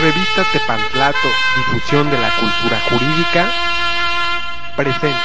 revista Tepantlato, difusión de la cultura jurídica, presenta.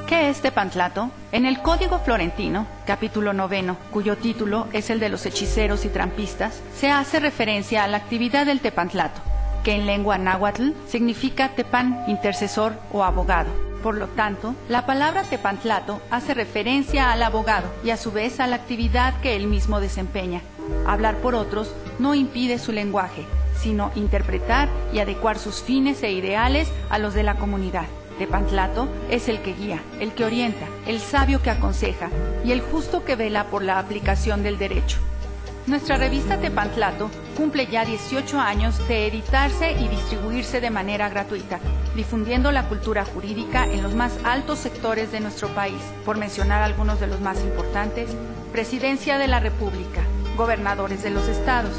¿Qué es Tepantlato? En el Código Florentino, capítulo 9, cuyo título es el de los hechiceros y trampistas, se hace referencia a la actividad del tepantlato, que en lengua náhuatl significa tepan, intercesor o abogado. Por lo tanto, la palabra tepantlato hace referencia al abogado y a su vez a la actividad que él mismo desempeña. Hablar por otros no impide su lenguaje, sino interpretar y adecuar sus fines e ideales a los de la comunidad. Tepantlato es el que guía, el que orienta, el sabio que aconseja y el justo que vela por la aplicación del derecho. Nuestra revista Tepantlato cumple ya 18 años de editarse y distribuirse de manera gratuita, difundiendo la cultura jurídica en los más altos sectores de nuestro país. Por mencionar algunos de los más importantes: Presidencia de la República, gobernadores de los estados,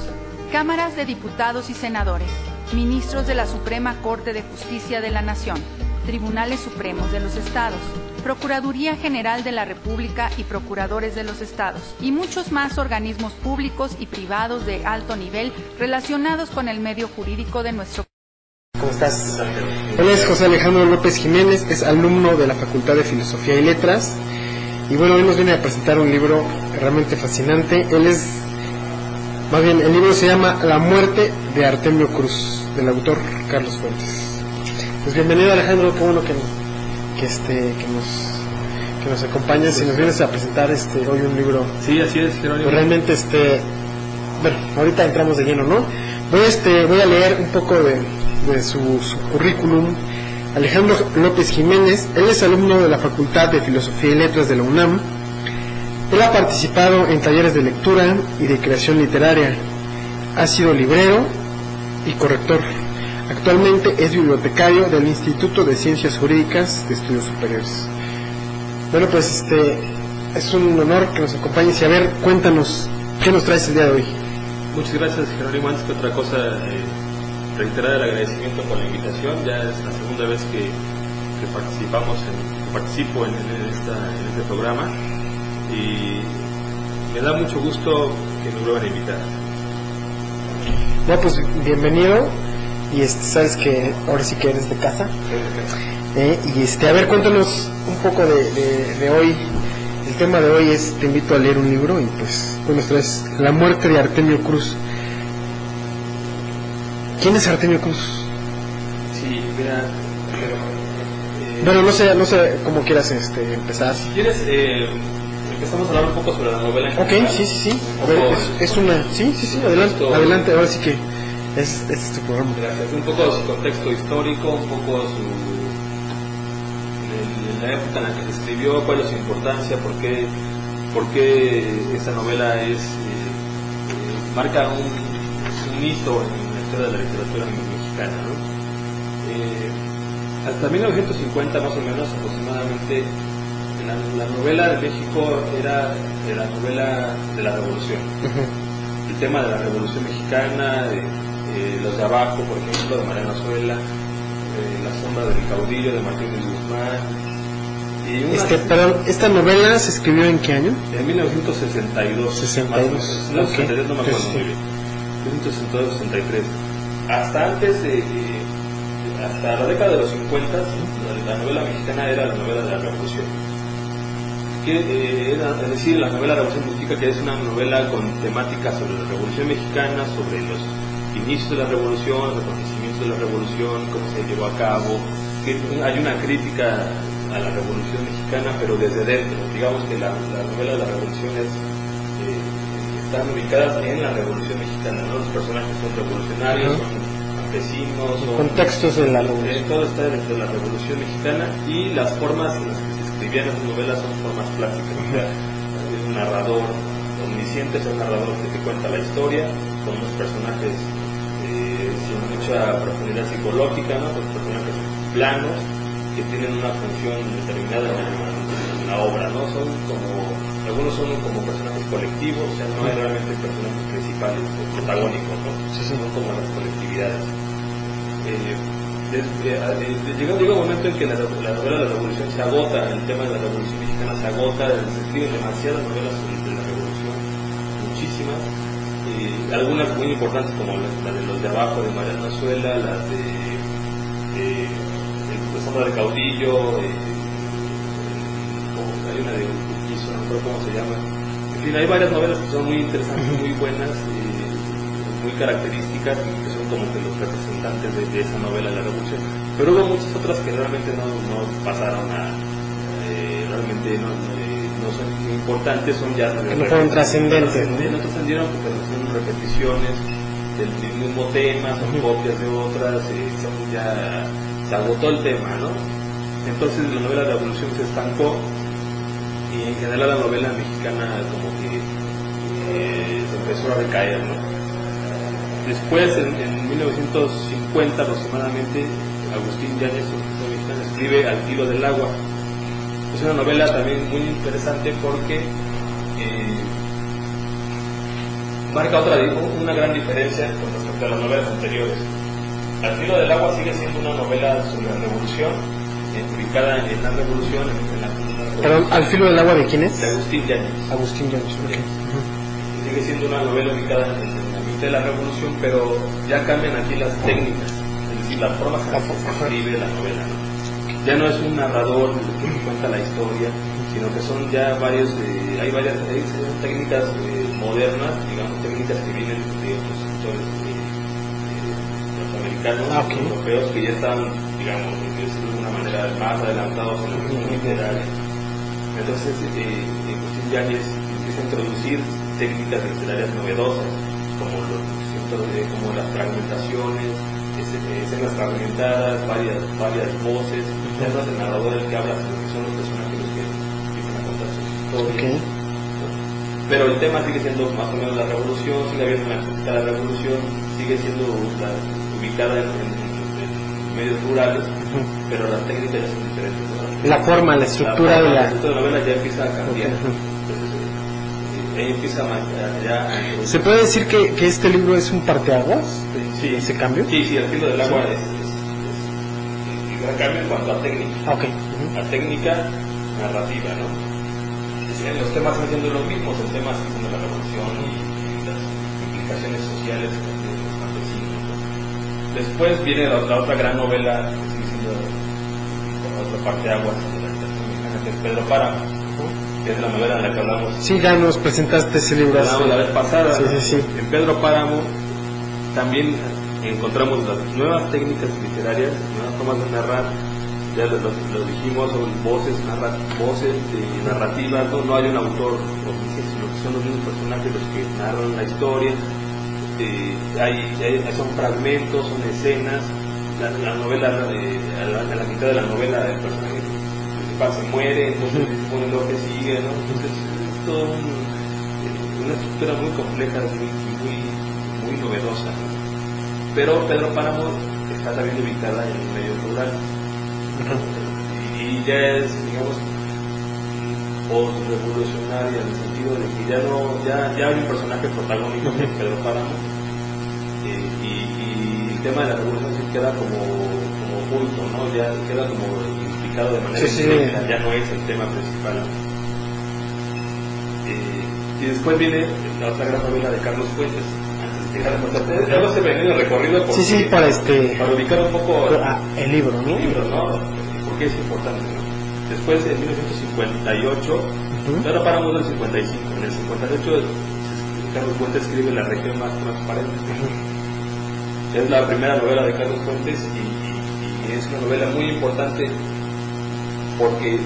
cámaras de diputados y senadores, ministros de la Suprema Corte de Justicia de la Nación, Tribunales Supremos de los Estados, Procuraduría General de la República y Procuradores de los Estados, y muchos más organismos públicos y privados de alto nivel relacionados con el medio jurídico de nuestro país. ¿Cómo estás? Él es José Alejandro López Jiménez, es alumno de la Facultad de Filosofía y Letras, y bueno, hoy nos viene a presentar un libro realmente fascinante. El libro se llama La muerte de Artemio Cruz, del autor Carlos Fuentes. Pues bienvenido, Alejandro, qué bueno que nos acompañes y nos vienes a presentar hoy un libro. Sí, así es, Jerónimo. Pues realmente bueno, ahorita entramos de lleno, ¿no? Voy a leer un poco de su currículum. Alejandro López Jiménez, él es alumno de la Facultad de Filosofía y Letras de la UNAM. Él ha participado en talleres de lectura y de creación literaria. Ha sido librero y corrector. Actualmente es bibliotecario del Instituto de Ciencias Jurídicas de Estudios Superiores. Bueno, pues es un honor que nos acompañes y a ver, cuéntanos, ¿qué nos traes el día de hoy? Muchas gracias, Jerónimo. Antes que otra cosa, reiterar el agradecimiento por la invitación. Ya es la segunda vez que participo en este programa y me da mucho gusto que me vuelvan a invitar. Ya, pues bienvenido. Y sabes que ahora sí que eres de casa. A ver, cuéntanos un poco de hoy. El tema de hoy es, te invito a leer un libro y pues nos traes La muerte de Artemio Cruz. ¿Quién es Artemio Cruz? Sí, mira, bueno, no sé cómo quieras empezar. Si quieres, empezamos a hablar un poco sobre la novela en general. Ok, sí. A ver, es una... Sí, adelante, ahora sí que... Es tu programa. Gracias. Un poco su contexto histórico, un poco la época en la que se escribió, cuál es su importancia, por qué esta novela marca un hito en la historia de la literatura mexicana, ¿no? Hasta 1950 más o menos aproximadamente, la novela de México era la novela de la Revolución. El tema de la Revolución Mexicana, Los de Abajo, por ejemplo, de Mariano Azuela, La sombra del caudillo, de Martín de Guzmán. Perdón, ¿esta novela se escribió en qué año? En 1962. 62. No, okay. 62 no me acuerdo muy bien. 1962, 63. Hasta antes hasta la década de los 50, la novela mexicana era la novela de la Revolución. Es decir, la novela de la Revolución significa que es una novela con temática sobre la Revolución Mexicana, sobre los inicios de la Revolución, los acontecimientos de la Revolución, cómo se llevó a cabo, que hay una crítica a la Revolución Mexicana, pero desde dentro. Digamos que la novela de la Revolución están ubicadas en la Revolución Mexicana, ¿no? Los personajes son revolucionarios, son campesinos, son contextos de la Revolución. Todo está dentro de la Revolución Mexicana, y las formas en las que se escribían las novelas son formas plásticas. O sea, es un narrador omnisciente, es un narrador que te cuenta la historia con unos personajes sin mucha profundidad psicológica, ¿no? Con personajes planos que tienen una función determinada en la obra, ¿no? Algunos son como personajes colectivos, o sea, no hay realmente personajes principales o protagónicos, ¿no? Son como las colectividades. Llega un momento en que la novela de la Revolución se agota, el tema de la Revolución Mexicana se agota, se escriben demasiadas novelas sobre la Revolución, muchísimas, algunas muy importantes como la de Los de Abajo de Mariano Azuela, las de Sombra de Caudillo, hay una de Urquizo, no recuerdo cómo se llama. En fin, hay varias novelas que son muy interesantes, muy buenas, muy características, y que son como que los representantes de esa novela de la Revolución. Pero hubo muchas otras que realmente no pasaron realmente no son importantes, son ya que no fueron trascendentes, no trascendieron porque son repeticiones del mismo tema, son copias de otras, ya se agotó el tema, ¿no? Entonces la novela de la Revolución se estancó, y en general la novela mexicana como que se empezó a recaer, ¿no? Después, en 1950 aproximadamente, Agustín Yáñez, escribe Al filo del agua. Es una novela también muy interesante porque marca una gran diferencia con respecto a las novelas anteriores. Al filo del agua sigue siendo una novela sobre la revolución, ubicada en la revolución, Perdón, ¿Al filo del agua de quién es? De Agustín Yáñez. Agustín Yáñez, ok. Sigue siendo una novela ubicada en la mitad de la revolución, pero ya cambian aquí las técnicas, es decir, la forma en que se escribe la novela, ¿no? Ya no es un narrador que cuenta la historia, sino que son ya hay varias técnicas modernas, digamos, técnicas que vienen de otros sectores norteamericanos, europeos, que ya están, digamos, de alguna manera más adelantados en la cuestión literaria. Entonces, Agustín Yáñez empieza a introducir técnicas literarias novedosas, como las fragmentaciones, escenas fragmentadas, varias voces, escenas de narrador el que habla, que son los personajes los que empiezan a contar sus historias. Pero el tema sigue siendo más o menos la revolución, sigue habiendo una crítica de la revolución, sigue siendo ubicada en medios rurales, pero las técnicas ya son diferentes, ¿no? La forma, la estructura de la novela ya empieza a cambiar. Ahí empieza ya. ¿Se puede decir que este libro es un parteaguas? Sí. ¿Ese cambio? Sí, El filo del agua es un gran cambio en cuanto a técnica. Okay. A técnica narrativa, ¿no? Los temas siguen siendo los mismos, el tema sigue siendo la revolución y las implicaciones sociales de los campesinos, ¿no? Después viene la otra gran novela que sigue siendo la otra parteaguas de la literatura mexicana, que es Pedro Páramo, que es la novela en la que hablamos. Sí, ya nos presentaste ese libro la vez pasada. Sí. En Pedro Páramo también encontramos las nuevas técnicas literarias, nuevas formas de narrar. Ya lo dijimos, son voces narrativas, no hay un autor, sino que son los mismos personajes los que narran la historia. Son fragmentos, son escenas. La novela, a la mitad de la novela, el personaje principal se muere, entonces pone lo que sigue, ¿no? Entonces es todo una estructura muy compleja, muy novedosa, ¿no? Pero Pedro Páramo está también ubicada en el medio rural. Y ya es, digamos, post-revolucionaria en el sentido de que ya hay un personaje protagónico que es Pedro Páramo, y el tema de la revolución se queda como oculto, ¿no? Ya queda como implicado de manera indirecta, ya no es el tema principal. Y después viene la otra gran novela de Carlos Fuentes. Ya se venía el recorrido para ubicar un poco el libro, ¿no? Porque es importante, ¿no? Después, en 1958, Pedro Páramo del 55. En el 58, Carlos Fuentes escribe La región más transparente. Es la primera novela de Carlos Fuentes y es una novela muy importante porque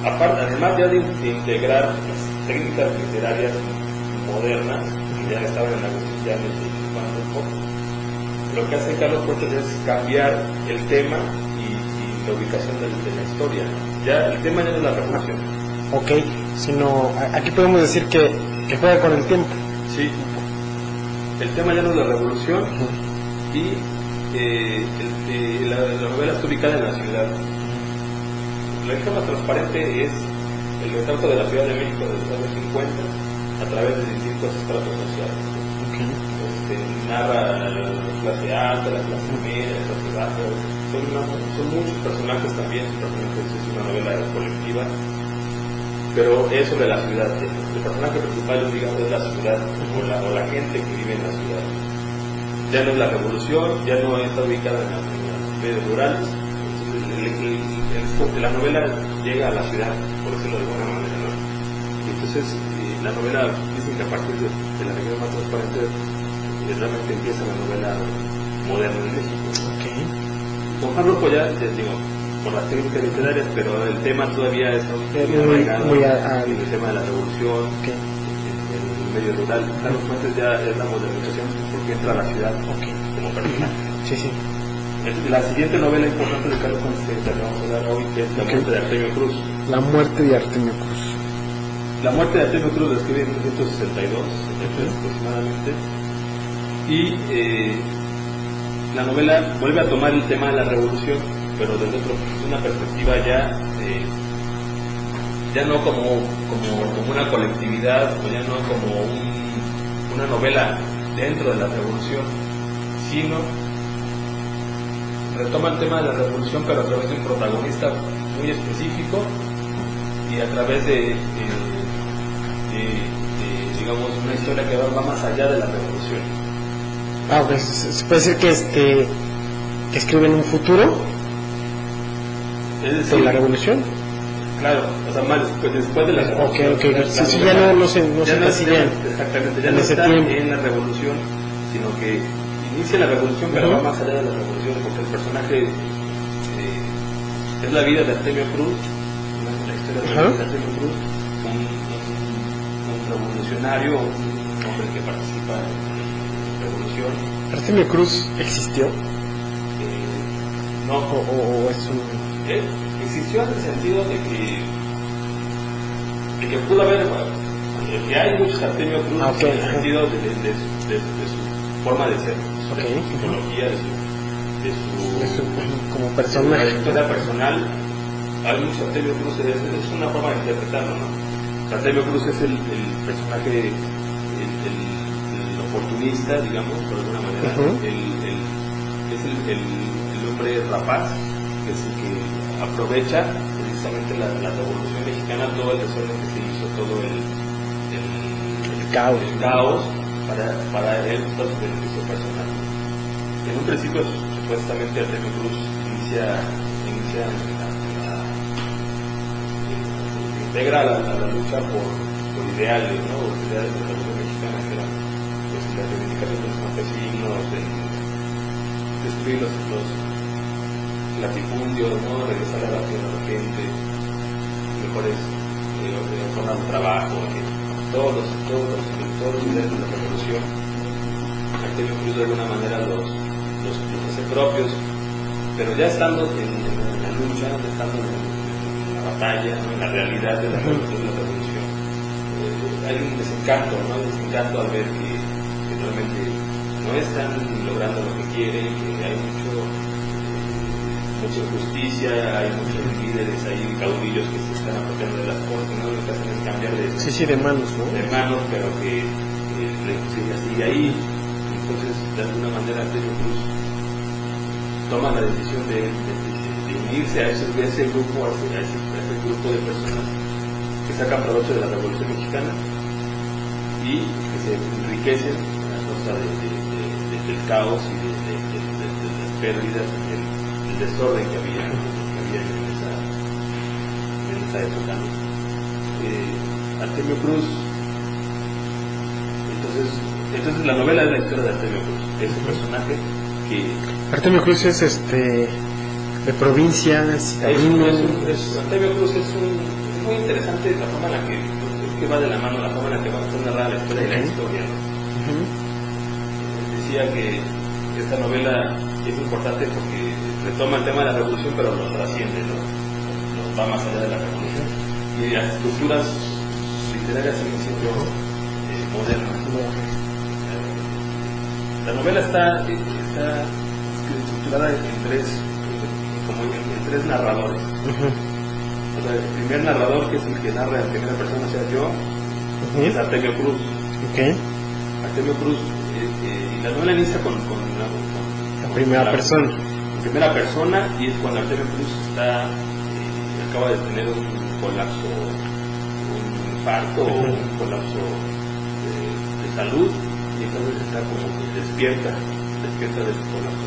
aparte, además ya de integrar las técnicas literarias modernas, que ya estaban en Agustín y poco, lo que hace Carlos Fuentes es cambiar el tema y la ubicación de la historia. Ya el tema ya no es la revolución. Ok, sino aquí podemos decir que juega con el tiempo. Sí, el tema ya no es la revolución y la novela está ubicada en la ciudad. La forma transparente es el retrato de la Ciudad de México de los años 50 a través de distintos estratos sociales. Narra la clase alta, la clase media, la clase baja. Son muchos personajes también, es una novela colectiva, pero es sobre la ciudad. El personaje principal, digamos, es la ciudad o la gente que vive en la ciudad. Ya no es la revolución, ya no está ubicada en los medios rurales. La novela llega a la ciudad, por decirlo de alguna manera, ¿no? Y entonces la novela, dicen que a partir de la región más transparente realmente empieza la novela moderna en México. Okay. Con Juan Rulfo ya digo, por las técnicas literarias, pero el tema todavía está muy arraigado en el tema de la revolución, en el medio rural. Carlos Fuentes ya es la modernización porque entra a la ciudad como personaje. Sí, sí. La siguiente novela importante de Carlos Fuentes que vamos a hablar hoy es La muerte de Artemio Cruz. La muerte de Artemio Cruz. La muerte de Artemio Cruz la escribe en 1962 aproximadamente, y la novela vuelve a tomar el tema de la revolución, pero desde una perspectiva ya no como una colectividad, o ya no como una novela dentro de la revolución, sino retoma el tema de la revolución, pero a través de un protagonista muy específico y a través de digamos, una historia que va más allá de la revolución. Pues se puede decir que escribe en un futuro de la revolución. Claro, o sea, más después de la revolución. Sí, ya no se encasilla. Exactamente, ya no está en la revolución, sino que inicia la revolución, pero va más allá de la revolución, porque el personaje es la vida de Artemio Cruz, la historia de Artemio Cruz, un revolucionario, un hombre que participa en la revolución. ¿Artemio Cruz existió? No. ¿O es un...? Existió en el sentido de que pudo haber, que hay muchos Artemio Cruz en el sentido de su forma de ser, de su psicología, de su como personaje, historia personal. Hay muchos Artemio Cruz, es una forma de interpretarlo, ¿no? Artemio Cruz es el personaje, el oportunista, digamos, por alguna manera, es el hombre rapaz, que es el que aprovecha precisamente la revolución mexicana, todo el desorden que se hizo, todo el caos para él, todo su beneficio personal. En un principio, supuestamente, Artemio Cruz integra la lucha por ideales, ¿no? Los ideales de la revolución mexicana, que eran pues, la reivindicación de los campesinos, destruir los latifundios, ¿no? Regresar a la tierra a la gente, mejores zonas de trabajo, todos los ideales de la revolución. Artemio Cruz de alguna manera los hace propios, pero ya estando en la lucha, estando en la batalla, ¿no? En la realidad de la revolución, hay un desencanto, ¿no? Un desencanto al ver que realmente no están logrando lo que quieren, que hay mucha injusticia, hay muchos líderes, hay caudillos que se están apropiando de las cosas, ¿no? Lo que hacen es cambiar de manos, ¿no? De manos, pero que la injusticia sigue ahí. Entonces, de alguna manera, Artemio Cruz toma la decisión de unirse a ese grupo, a ese grupo de personas que sacan provecho de la Revolución Mexicana y que se enriquecen a costa del caos y de las pérdidas y del desorden que había en esa época. Artemio Cruz, entonces la novela es la historia de Artemio Cruz, es un personaje que... Artemio Cruz es de provincias, Artemio Cruz es muy interesante la forma en la que va de la mano, la forma en la que va a narrar la historia de la historia, ¿no? Decía que esta novela es importante porque retoma el tema de la revolución, pero lo trasciende, ¿no? Va más allá de la revolución. Y las estructuras literarias siguen siendo modernas. La novela está estructurada en tres narradores. O sea, el primer narrador, que es el que narra en primera persona, o sea, yo, es Artemio Cruz. Artemio Cruz, y la novela inicia con la primera persona. En primera persona, y es cuando Artemio Cruz acaba de tener un colapso, un infarto o un colapso de salud, y entonces está como que despierta de su colapso.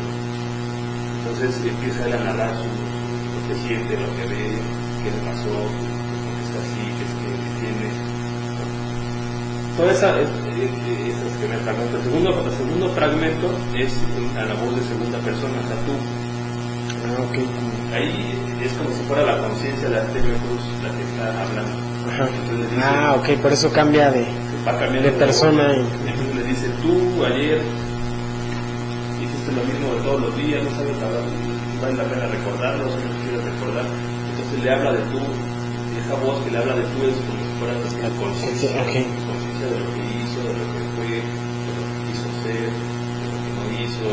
Entonces empieza él a narrar lo que siente, lo que ve, qué le pasó, por qué está así, qué es que tiene. Toda esa es el primer fragmento. El segundo fragmento es a la voz de segunda persona, o sea, tú. Ahí es como si fuera la conciencia de Artemio Cruz la que está hablando. Dice, por eso cambia de persona. Entonces le dice, tú ayer hiciste lo mismo de todos los días, no sabes hablar, vale la pena recordarlo, si no quieres recordar. Entonces le habla de tú, y esa voz que le habla de tú es como si fuera la conciencia de lo que hizo, de lo que fue, de lo que quiso ser, de lo que no hizo,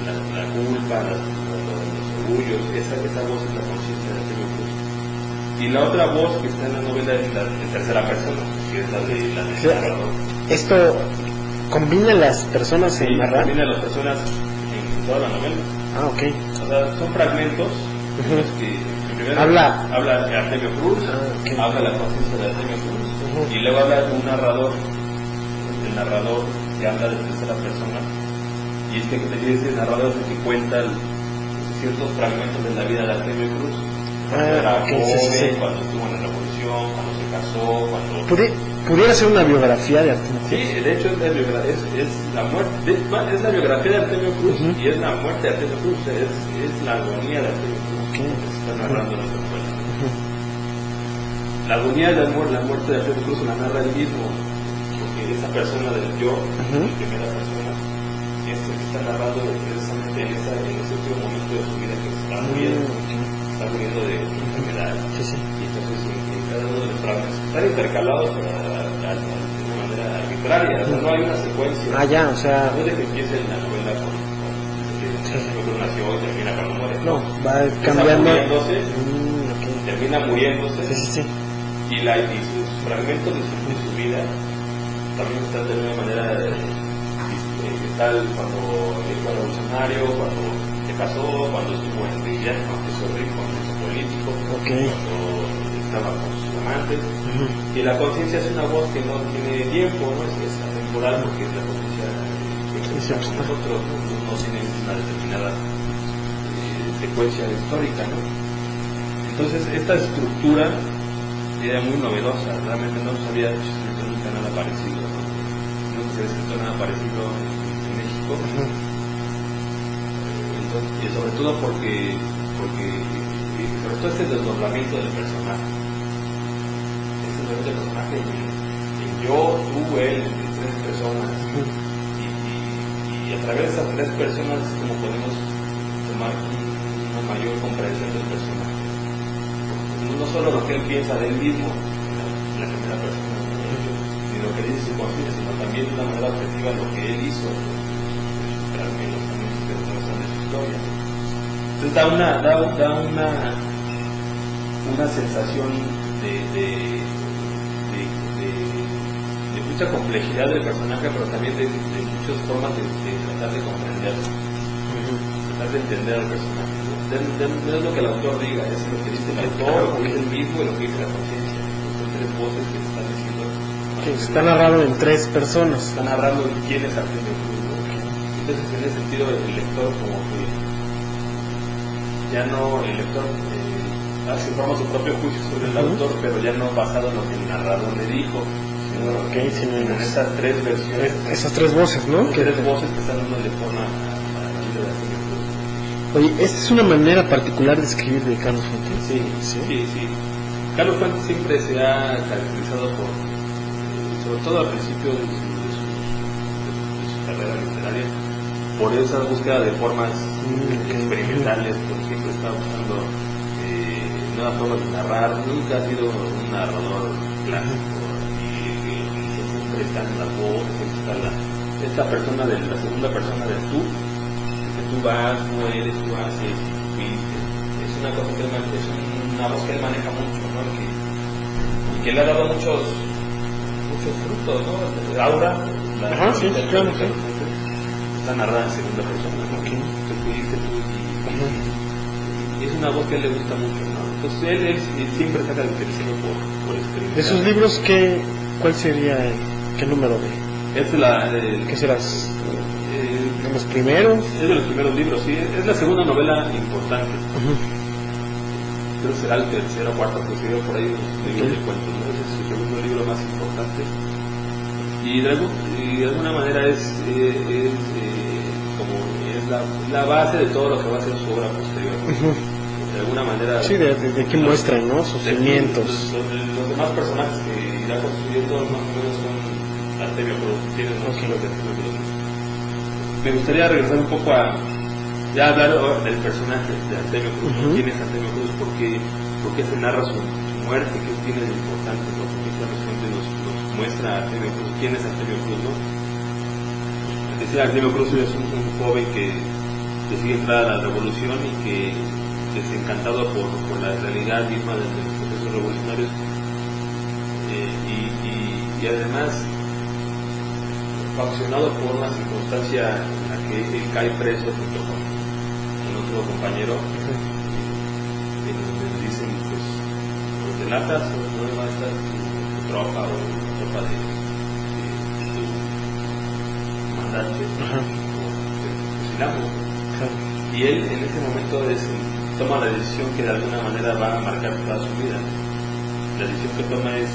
la culpa, los orgullos. Esa voz es la conciencia de Artemio Cruz. Y la otra voz que está en la novela es la de tercera persona, que es la de narrador. ¿Esto combina las personas en narrar? Combina las personas en toda la novela. O sea, son fragmentos en los que primero habla de Artemio Cruz, habla la conciencia de Artemio Cruz, y luego habla de un narrador, el narrador que habla de tercera persona, y es que ese narrador es el que cuenta ciertos fragmentos de la vida de Artemio Cruz. Cuando era joven, cuando estuvo en la revolución, cuando se casó, cuando... ¿Pudiera ser una biografía de Artemio Cruz? Sí, de hecho es la muerte, es la biografía de Artemio Cruz, y es la muerte de Artemio Cruz, es la agonía de Artemio Cruz que se está narrando en la novela. La agonía de la muerte de Artemio Cruz la narra él mismo, porque esa persona del yo, en primera persona, es el que está narrando precisamente en ese último momento de su vida que está muriendo de enfermedad. Y entonces en cada uno de los fragmentos están intercalados de una manera arbitraria, o sea, no hay una secuencia. O sea, no es de que empiece la novela con cuando nació y termina cuando muere. No, va cambiando. Termina muriéndose. Y sus fragmentos de su vida también están de una manera tal cuando fue revolucionario, cuando se casó, cuando estuvo en Villa, cuando hizo rico, cuando hizo político, cuando estaba con sus amantes. Y la conciencia es una voz que no tiene tiempo, no es atemporal, porque la conciencia que con nosotros no tiene una determinada secuencia histórica, ¿no? Entonces esta estructura era muy novedosa, realmente no se había escrito nunca nada parecido, no se había escrito nada parecido en México. Entonces, y sobre todo porque sobre todo este desdoblamiento del personaje, en yo, tú, él, en tres personas, y a través de esas tres personas es como podemos tomar una mayor comprensión del personaje. No solo lo que él piensa de él mismo en la primera persona, ni lo que dice su conciencia, sino también de una manera objetiva lo que él hizo tras menos también de su historia. Entonces da una sensación de mucha complejidad del personaje, pero también de muchas formas de tratar de comprenderlo, tratar de entender al personaje. No es lo que el autor diga, es lo que dice el autor, lo que dice el mismo y lo que dice la conciencia. Son tres voces que se están diciendo. Está narrado en tres personas. Está narrando quién es Artemio Cruz. Entonces, en ese sentido, el lector como que ya no, el lector forma su propio juicio sobre el autor, pero ya no basado en lo que el narrador le dijo, sino en esas tres versiones. Esas tres voces, ¿no? Tres voces que están dándole forma a la vida de Artemio Cruz. Oye, esta es una manera particular de escribir de Carlos Fuentes. Sí. Carlos Fuentes siempre se ha caracterizado por, sobre todo al principio de su carrera literaria, por esa búsqueda de formas experimentales, porque siempre está buscando nuevas formas de narrar. Nunca ha sido un narrador clásico y siempre está en la voz, esta persona de la segunda persona del tú, que tú vas, tú eres, tú haces, tú fuiste. Es una cosa que es una voz que él maneja mucho, ¿no? Y que le ha dado muchos frutos, ¿no? Aura, está narrada en segunda persona, ¿no? Que fuiste tú y es una voz que a él le gusta mucho, ¿no? Entonces él siempre está caracterizado por experimentar. De sus libros, ¿cuál sería qué número de? ¿Qué serás? ¿De los primeros? Es de los primeros libros, sí. Es la segunda novela importante. Creo que será el tercero o cuarto, porque escribió por ahí unos libros de cuentos, ¿no? Ese es su segundo libro más importante. Y de alguna manera es la base de todo lo que va a ser su obra posterior, ¿no? De alguna manera. Sí, de qué muestran, ¿no? Sus cimientos. Los demás personajes que irá construyendo más o menos son Artemio Cruz, tienen unos kilos de Artemio Cruz. Me gustaría regresar un poco a ya hablar del personaje de Artemio Cruz, ¿no? ¿Quién es Artemio Cruz? ¿Por qué se narra su muerte? ¿Qué tiene de importante? ¿No? ¿Por qué Carlos Fuentes nos muestra a Artemio Cruz? ¿Quién es Artemio Cruz? ¿No? Decía, Artemio Cruz es un joven que decide entrar a la revolución y que desencantado por la realidad misma de los procesos revolucionarios y además faccionado por una circunstancia en la que él cae preso junto con otro compañero, le dicen, pues delatas o no va a estar tu tropa o la tropa de tu mandante, o te fusilamos. Y él en ese momento toma la decisión que de alguna manera va a marcar toda su vida. La decisión que toma es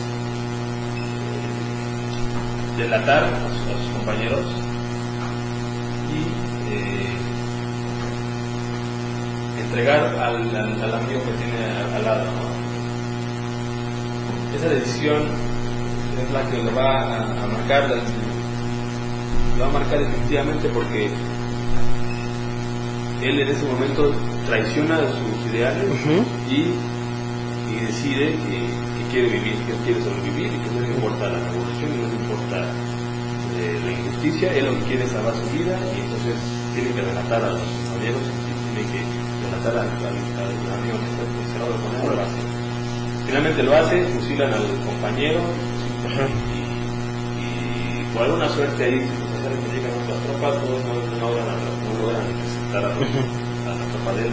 delatar a sus compañeros y entregar al amigo que tiene al lado, ¿no? Esa decisión es la que lo va a marcar definitivamente, porque él en ese momento traiciona sus ideales y decide que quiere vivir, que quiere sobrevivir y que no le importa la revolución, no le importa la injusticia. Él lo que quiere es salvar su vida y entonces tiene que relatar a los compañeros, tiene que relatar al amigo que está encerrado con él, lo hace. Finalmente lo hace, fusilan al compañero y por alguna suerte ahí que llegan otras tropas, todos no logran presentar a la tropa de él,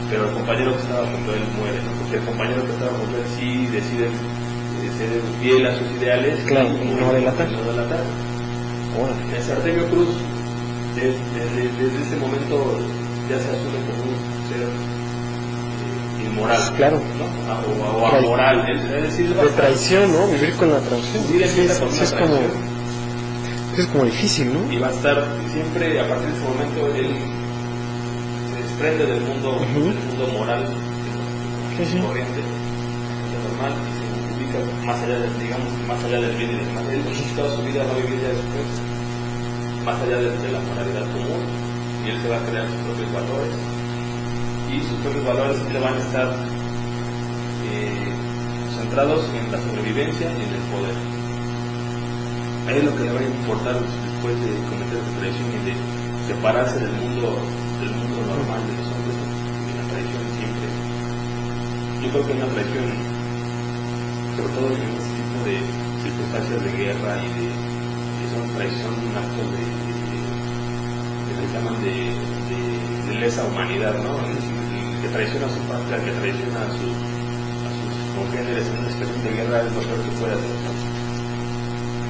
pero el compañero que estaba junto a él muere, ¿no? Porque el compañero que estaba junto a él sí decide ser fiel a sus ideales, claro, y no delatar. El Artemio Cruz desde ese momento ya se asume como un ser inmoral, claro, ¿no? O amoral, es decir, de traición, ¿no? Vivir con la traición. Es como difícil, ¿no? Y va a estar siempre, a partir de ese momento, él se desprende del mundo moral, corriente, normal, y se ubica más allá del bien y del mal. Él toda su vida va a vivir ya después, más allá de la moralidad común, y él se va a crear sus propios valores, y sus propios valores siempre van a estar centrados en la sobrevivencia y en el poder. Ahí es lo que le va a importar después de cometer esa traición y de separarse del mundo normal de los hombres, y la traición siempre. Yo creo que una traición, sobre todo en este tipo de circunstancias de guerra y de son traición, un acto de que le llaman de lesa humanidad, ¿no? Es decir, que traiciona a su patria, que traiciona a sus congéneres en una situación de guerra es lo peor que puede hacer.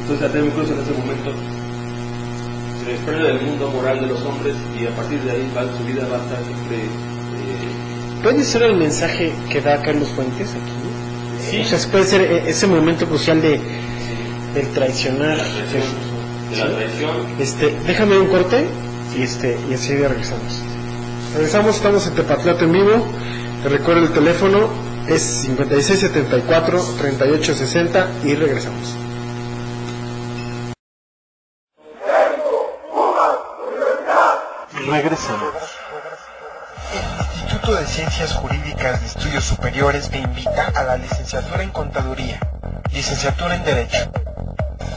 Entonces Artemio Cruz en ese momento se desprende del mundo moral de los hombres y a partir de ahí su vida va a estar siempre... ¿Puede ser el mensaje que da Carlos Fuentes aquí? Sí. O sea, puede ser ese momento crucial del traicionar. De la traición. Déjame un corte y así regresamos. Regresamos, estamos en Tepatlato en vivo. Te recuerdo el teléfono, es 5674-3860 y regresamos. Regresamos. El Instituto de Ciencias Jurídicas de Estudios Superiores te invita a la licenciatura en Contaduría, licenciatura en Derecho,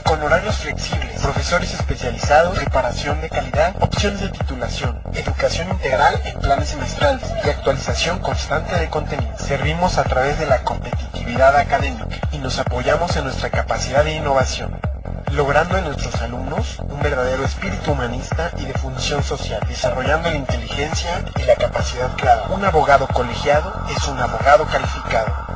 con horarios flexibles, profesores especializados, preparación de calidad, opciones de titulación, educación integral en planes semestrales y actualización constante de contenido. Servimos a través de la competitividad académica y nos apoyamos en nuestra capacidad de innovación, logrando en nuestros alumnos un verdadero espíritu humanista y de función social, desarrollando la inteligencia y la capacidad clara. Un abogado colegiado es un abogado calificado.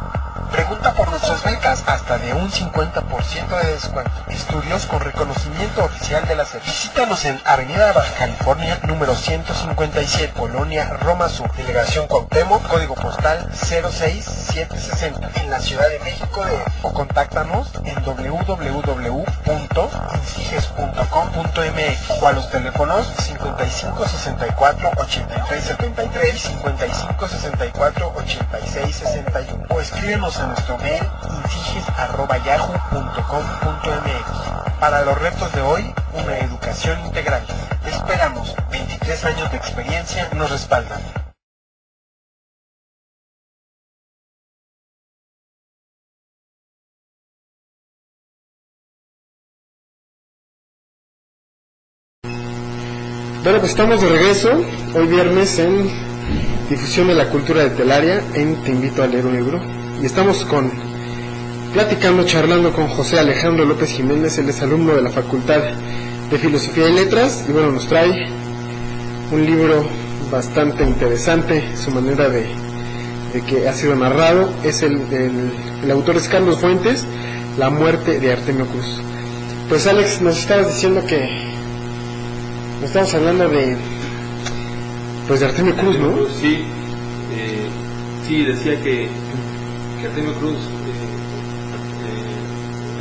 Pregunta por nuestras becas hasta de un 50% de descuento. Estudios con reconocimiento oficial de la SEP. Visítanos en Avenida Baja California, número 157, Colonia Roma Sur, Delegación Cuauhtémoc, código postal 06760, en la Ciudad de México o contáctanos en www.insiges.com.mx o a los teléfonos 5564-8373 y 5564-8661 o escríbenos a nuestro mail insiges@yahoo.com.mx. Para los retos de hoy, una educación integral. Te esperamos. 23 años de experiencia nos respaldan. Bueno, pues estamos de regreso, hoy viernes en Difusión de la Cultura de Telaria, en Te Invito a Leer un Libro. Y estamos charlando con José Alejandro López Jiménez. Él es alumno de la Facultad de Filosofía y Letras y bueno, nos trae un libro bastante interesante. Su manera de que ha sido narrado es el autor es Carlos Fuentes, La muerte de Artemio Cruz. Pues Alex, nos estabas diciendo que nos estamos hablando de Artemio Cruz, ¿no? Sí, sí, decía que Artemio Cruz,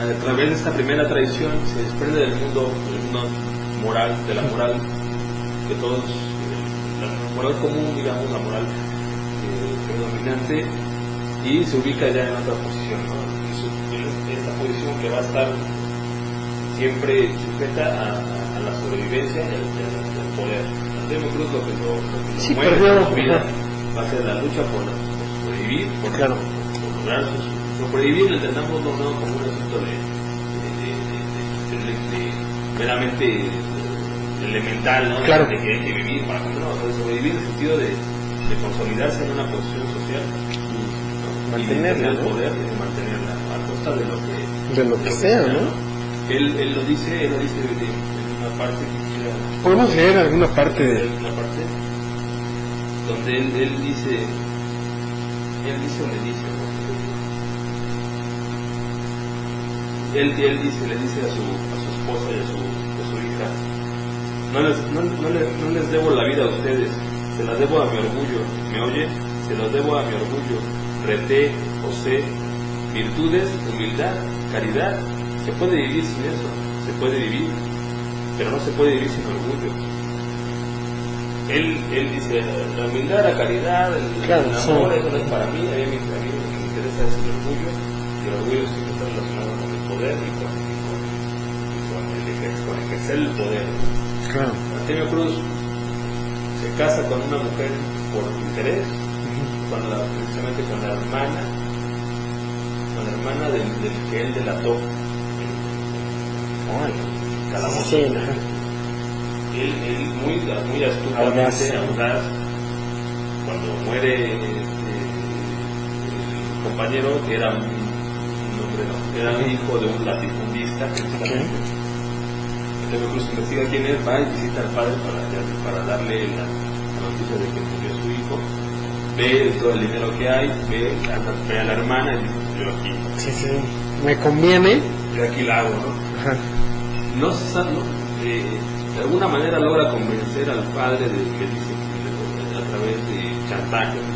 a través de esta primera tradición, se desprende del mundo moral, de la moral de todos, la moral común, digamos, la moral predominante, y se ubica ya en otra posición, ¿no? Esta posición que va a estar siempre sujeta a la sobrevivencia y al poder. Artemio Cruz lo que lo mueve en su vida va a ser la lucha por sobrevivir, por lograr sobrevivir, entendamos no como un asunto de meramente elemental, ¿no? Claro. De que hay que vivir para comer, no, sobrevivir en el sentido de consolidarse en una posición social y mantenerla, el poder de mantenerla a costa de lo que sea, ¿no? Él lo dice en una parte que quisiera. ¿Podemos leer alguna parte Una parte donde él dice donde dice, ¿no? Él le dice a su esposa y a su hija, no les debo la vida a ustedes, se la debo a mi orgullo, ¿me oye? Se los debo a mi orgullo, reté, José, virtudes, humildad, caridad. Se puede vivir sin eso, se puede vivir, pero no se puede vivir sin orgullo. Él dice, la humildad, la caridad, el amor, eso no es para mí, a mí me interesa es el orgullo, y el orgullo siempre está relacionado con el poder y con ejercer el poder. Claro. Artemio Cruz se casa con una mujer por interés, precisamente con la hermana del que él delató. Calabozo. Sí, él muy astutamente, audaz, cuando muere el compañero, que era un hijo de un latifundista, Artemio Cruz investiga quién es, va y visita al padre para darle la noticia de que murió su hijo, ve todo el dinero que hay, ve a la hermana y dice, yo aquí. Sí, me conviene. Yo aquí la hago, ¿no? Ajá. No se sabe, de alguna manera logra convencer al padre de que dice a través de chantaje de que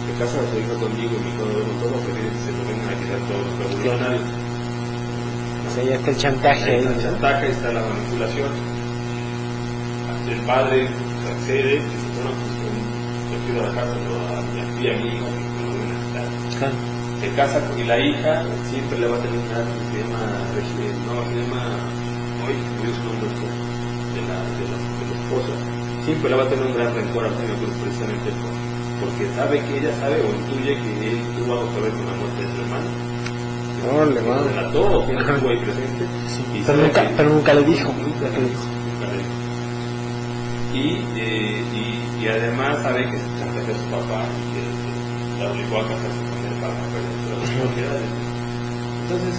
se casa su hija conmigo y me todo, que se lo vengan a quitar todos los revolucionarios. O sea, ya está el chantaje. Está el chantaje, está la manipulación. El padre, accede, dice, bueno, pues yo quiero dejárselo a mi tía, a mi hijo, que me lo voy a necesitar. Claro. Se casa y la hija siempre le va a tener un gran, se llama hoy es un nombre de la esposa, siempre le va a tener un gran rencor a Artemio Cruz, precisamente porque sabe que ella sabe o intuye que él tuvo algo que ver con la muerte de su hermano. No, le va. Relató o que estuvo ahí presente. Sí, y pero nunca le dijo. Nunca le dijo. Y además sabe que se chantajeó a su papá y que la obligó a casarse con él para no perder las propiedades. Entonces,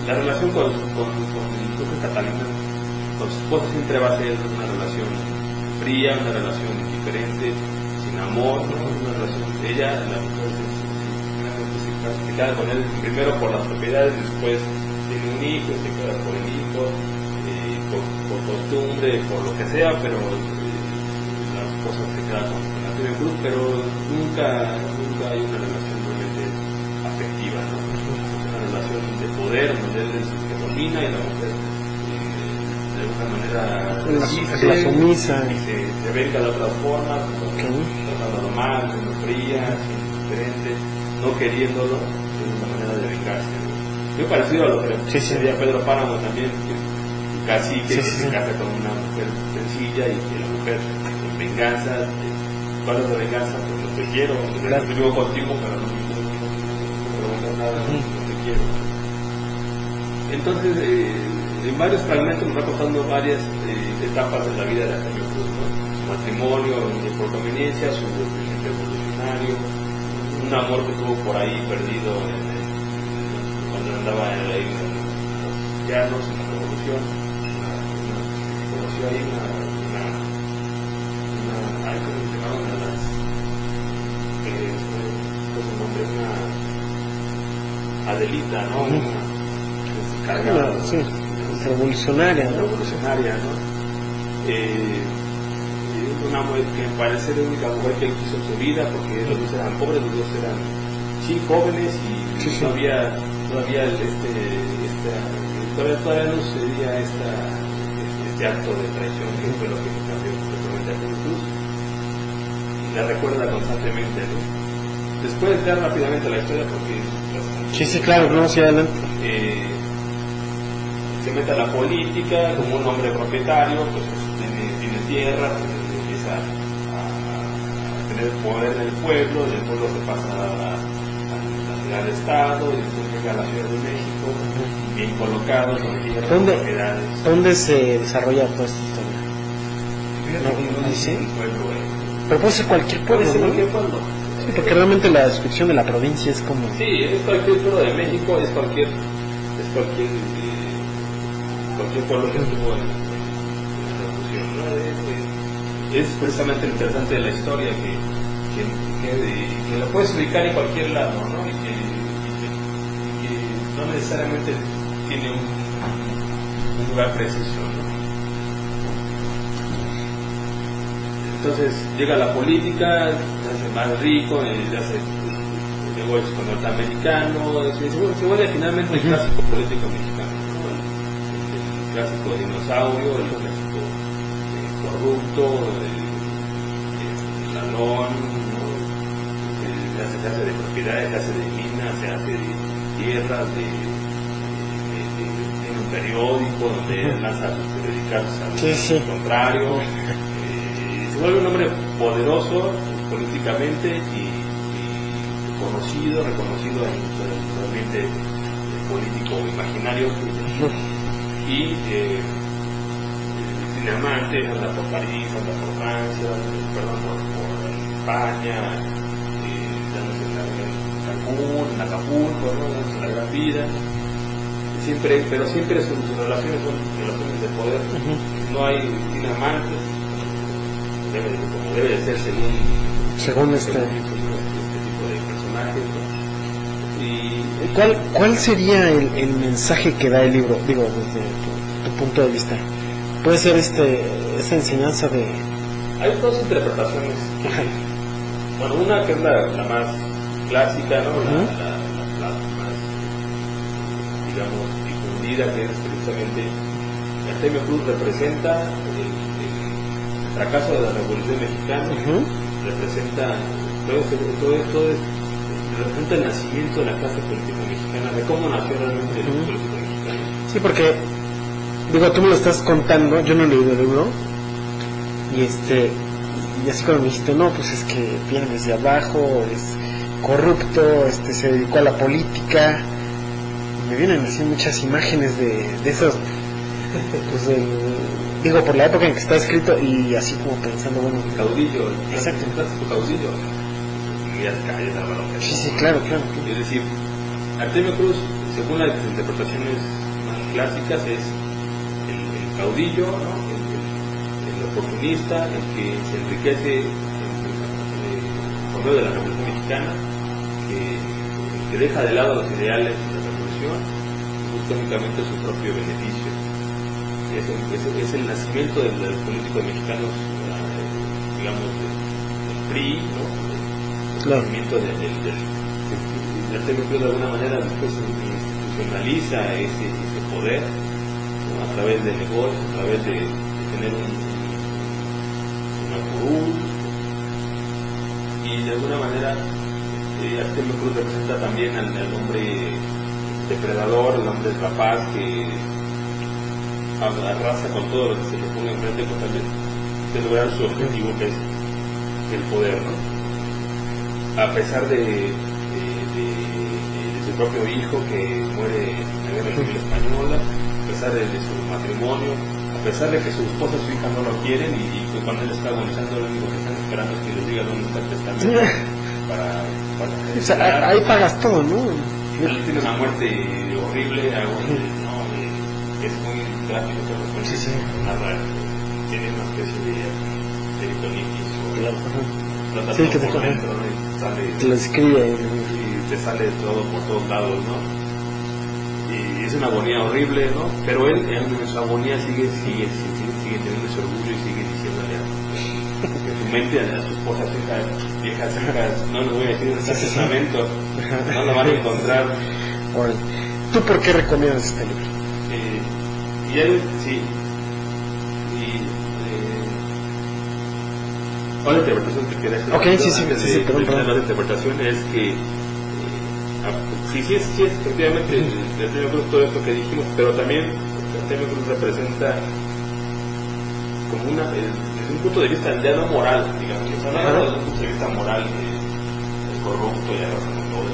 la relación con Catalina, con su esposa, siempre va a ser una relación fría, una relación indiferente, sin amor, ¿no? Una relación. Ella, la mujer, se queda con él primero por las propiedades, después tiene un hijo, se queda por el hijo, por costumbre, por lo que sea, pero la esposa se queda con Artemio Cruz, pero nunca hay una relación realmente afectiva, ¿no? Una relación de poder donde él es el que domina y la mujer de alguna manera la sumisa y se venga de otra forma, tratándolo mal, siendo fría, siendo diferente, no queriéndolo, es una manera de vengarse, ¿no? Muy parecido a lo que sería Pedro Páramo también, casi que se casa con una mujer sencilla y que la mujer en venganza, ¿cuál es la venganza? Pues no te quiero, claro. Yo vivo contigo, pero no preguntas nada, no te quiero. Entonces, en varios fragmentos nos va contando varias etapas de la vida de Artemio Cruz, ¿no? Su matrimonio por conveniencia, su principio revolucionario, un amor que tuvo por ahí perdido cuando andaba en los llanos, en la revolución. Conoció ahí una Adelita, ¿no? Revolucionaria, ¿no? Revolucionaria, ¿no? Una mujer que parece la única mujer que él quiso en su vida, porque los dos eran pobres, los dos eran jóvenes y todavía no sucedía este acto de traición que fue lo que cambió completamente a Jesús, y la recuerda constantemente, ¿no? Después ya rápidamente la historia porque claro, no, sí, adelante. Se mete a la política como un hombre propietario, pues tiene tierra, empieza a tener poder en el pueblo se pasa al Estado y después llega a la Ciudad de México, bien colocado, con tierras, ¿Dónde se desarrolla toda esta historia? No dice el pueblo, pero puede ser cualquier pueblo. Sí, porque realmente la descripción de la provincia es como... Sí, es cualquier pueblo de México, es cualquier pueblo que estuvo en la revolución, ¿no? Es precisamente lo interesante de la historia que lo puedes ubicar en cualquier lado, ¿no? Y que no necesariamente tiene un lugar preciso, ¿no? Entonces llega la política, se hace más rico, se hace negocios con norteamericano, se vuelve finalmente el clásico político mexicano, ¿no? El clásico dinosaurio, el clásico corrupto, el ladrón, ¿no? Se hace de propiedades, se hace de minas, se hace de tierras, tiene un periódico donde lanza sus periódicos al contrario. Se vuelve un hombre poderoso políticamente y reconocido en el ambiente político imaginario y tiene amantes, anda por París, anda por Francia, por España, en Acapulco, ¿no? Dándose la gran vida, pero siempre sus relaciones son relaciones de poder, tiene amantes, como debe de ser según este tipo de personajes, ¿no? Y ¿cuál sería el mensaje que da el libro? Digo, desde tu punto de vista. Puede ser esa enseñanza de... Hay dos interpretaciones. Bueno, una que es la más clásica, ¿no? La más, digamos, difundida, que es precisamente Artemio Cruz representa fracaso de la Revolución Mexicana representa representa el nacimiento de la clase política mexicana, de cómo nació realmente la política mexicana. Sí, porque, digo, tú me lo estás contando, yo no he leído el libro, y así como me dijiste, no, pues es que viene desde abajo, es corrupto, se dedicó a la política, y me vienen así muchas imágenes de esos, pues digo, por la época en que está escrito, y así como pensando, bueno, caudillo, exacto, tu caudillo, calles, sí, claro. Es decir, Artemio Cruz, según las interpretaciones más clásicas, es el caudillo, ¿no? el oportunista, el que se enriquece por medio de la Revolución Mexicana, que deja de lado los ideales de la Revolución y busca únicamente su propio beneficio. Es el nacimiento de los políticos mexicanos, digamos, del PRI, ¿no? El nacimiento del Artemio Cruz de alguna manera después institucionaliza ese poder, ¿no? A través de negocios, a través de tener una curul, y de alguna manera Artemio Cruz representa también al hombre depredador, el hombre rapaz que arrasa con todo lo que se le ponga enfrente con tal de lograr su objetivo, que es el poder, ¿no? A pesar de su propio hijo que muere en la Guerra Civil Española, a pesar de su matrimonio, a pesar de que su esposa y su hija no lo quieren, y cuando él está agonizando, lo único que están esperando es que les diga dónde está el testamento para o sea, ahí pagas todo, ¿no? Él tiene una muerte horrible, ¿no? Es muy gráfico, pero sí. Narra, tiene una especie de peritonitis o sí, que te por dentro, ¿no? Y sale, te lo escribe y te sale todo por todos lados, ¿no? Y es una agonía horrible, ¿no? Pero él en su agonía sigue teniendo ese orgullo y sigue diciéndole en su mente a su esposa, a sus viejas hijas, no les voy a decir en este testamento, no lo van a encontrar. Bueno, ¿tú por qué recomiendas este libro? Y él, sí. La interpretación que quería hacer. Ok, sí, perdón. La interpretación es que sí, efectivamente, Artemio Cruz, todo esto que dijimos, pero también Artemio Cruz representa como desde un punto de vista ya no moral, digamos, desde un punto de vista moral, es corrupto y arrasa con todo,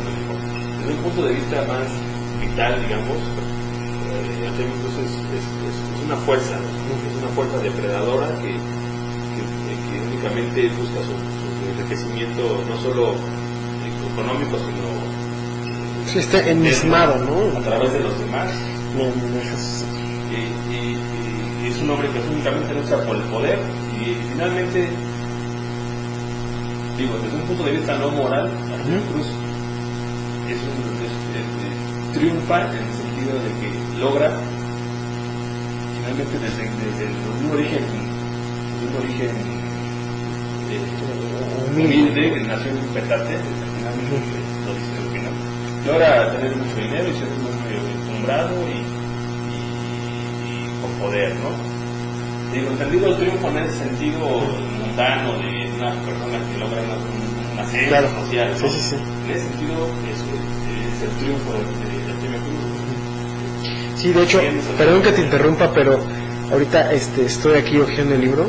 desde un punto de vista más vital, digamos, Artemio Cruz es una fuerza depredadora que únicamente busca su enriquecimiento, no solo económico, sino sí, está enmismado, ¿no? A través de los demás. Y es un hombre que únicamente lucha por el poder, y finalmente, digo, desde un punto de vista no moral, Artemio Cruz triunfa en el sentido de que logra finalmente desde un origen humilde, que nació en un petate, finalmente lo dice al final, logra tener mucho dinero y ser muy encumbrado y con poder, ¿no? Digo, entendido el triunfo en ese sentido mundano de una persona que logra una ascenso social, ¿no? Sí. En ese sentido es el triunfo de Artemio Cruz. Sí, de hecho, perdón que te interrumpa, pero ahorita estoy aquí hojeando el libro,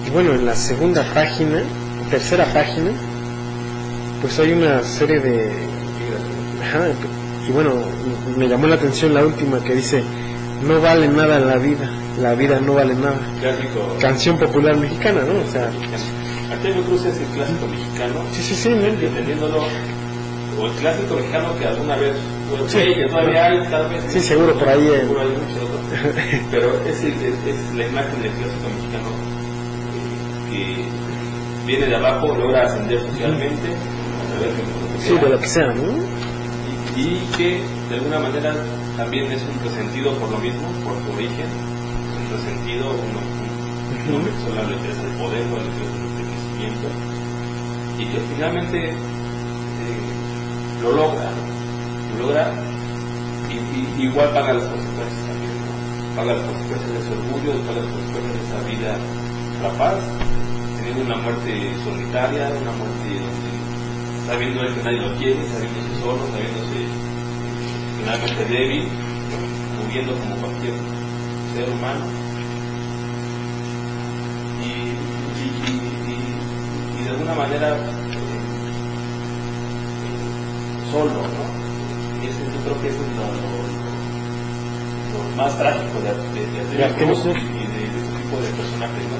y bueno, en la tercera página, pues hay una serie de... y bueno, me llamó la atención la última que dice: no vale nada la vida no vale nada. Clásico. Canción popular mexicana, ¿no? O sea, Artemio Cruz es el clásico mexicano. Sí, entendiéndolo, o el clásico mexicano que alguna vez que todavía hay, tal vez. Sí, seguro por ahí. Seguro hay muchos otros. Pero es la imagen del clásico mexicano que viene de abajo, logra ascender socialmente, a través de lo que sea, ¿no? Y que de alguna manera también es un resentido por lo mismo, por su origen, es un resentido, un hombre que solo le interesa el poder, no le interesa el crecimiento, y que finalmente lo logra y igual paga las consecuencias también, ¿no? Paga las consecuencias de ese orgullo, paga las consecuencias de esa vida paz, teniendo una muerte solitaria, una muerte donde sabiendo él que nadie lo quiere, sabiéndose solo, sabiéndose finalmente débil, ¿no? Muriendo como cualquier ser humano. Y de alguna manera solo, ¿no? Yo creo que eso es lo más trágico de Cruz y de este tipo de personajes, ¿no?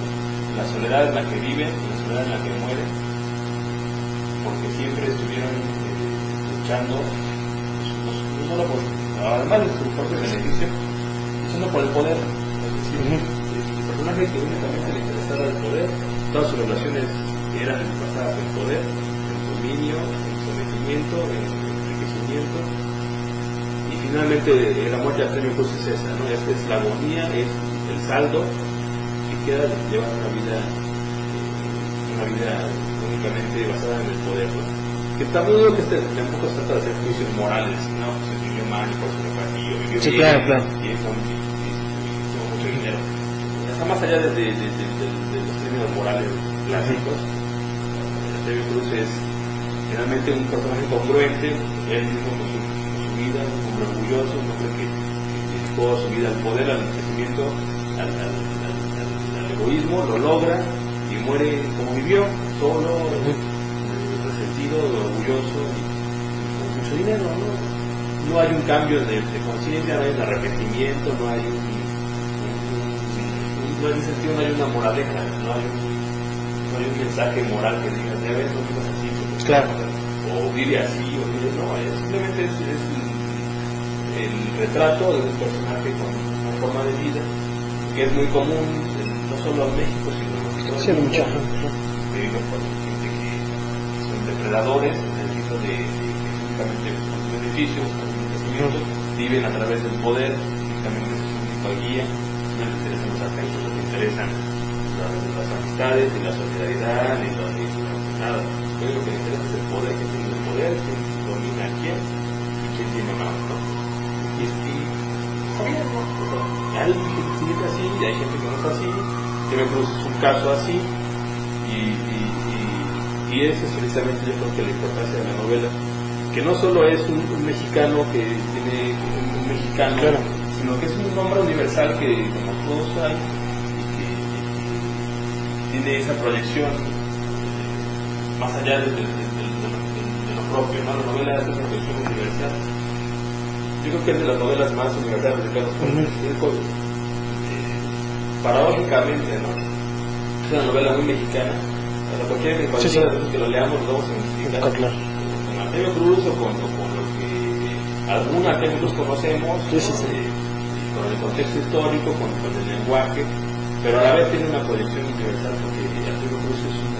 La soledad en la que viven, la soledad en la que mueren, porque siempre estuvieron luchando, no solo por, además de su propio beneficio, sino por el poder. Es decir, el personaje que únicamente le interesaba el poder, todas sus relaciones eran basadas en poder, en dominio, en sometimiento, en enriquecimiento. Y finalmente la muerte de Artemio Cruz es esa, ¿no? Es la agonía, es el saldo que queda de llevar una vida únicamente basada en el poder, ¿no? Que tampoco digo que tampoco se trata de hacer juicios morales, ¿no? Se vivió mal, por su partido, vivió sí, bien, claro. Y tuvo mucho dinero. Está más allá de los términos morales clásicos. Artemio Cruz es finalmente un personaje congruente, él mismo con su vida, un hombre orgulloso, un hombre que dedicó su vida al poder, al crecimiento, al egoísmo, lo logra y muere como vivió, solo, resentido, orgulloso y con mucho dinero, ¿no? No hay un cambio de conciencia, no hay un arrepentimiento, no hay no hay sentido, no hay una moraleja, no hay un mensaje moral que diga, ya ves, no vivas así, claro. O vive así, o vive, no, simplemente es el retrato de un personaje con una forma de vida que es muy común, no solo en México, sino en todo el mundo. Vivimos con gente que son depredadores, en el sentido de únicamente con sus beneficios, con su crecimiento, viven a través del poder, únicamente es su única guía, no les interesan los afectos, no les interesan las amistades, ni la solidaridad, ni nada. Lo único que les interesa es el poder, que tiene el poder, quién domina a quién y quién tiene más, ¿no? Y está bien, ¿no? Hay gente que sigue así, y hay gente que no es así. Artemio Cruz es un caso así, y eso es precisamente yo creo que la importancia de la novela, que no solo es un mexicano que tiene un mexicano, claro, sino que es un nombre universal que como todos hay y que tiene esa proyección más allá de lo propio, ¿no? La novela es una proyección universal. Yo creo que es de las novelas más universales de Carlos Fuentes. Paradójicamente, ¿no? Es una novela muy mexicana. Para cualquier que lo leamos, lo vamos a identificar con Artemio Cruz o con lo que algún Artemio Cruz conocemos, con el contexto histórico, con el lenguaje, pero a la vez tiene una proyección universal porque Artemio Cruz es un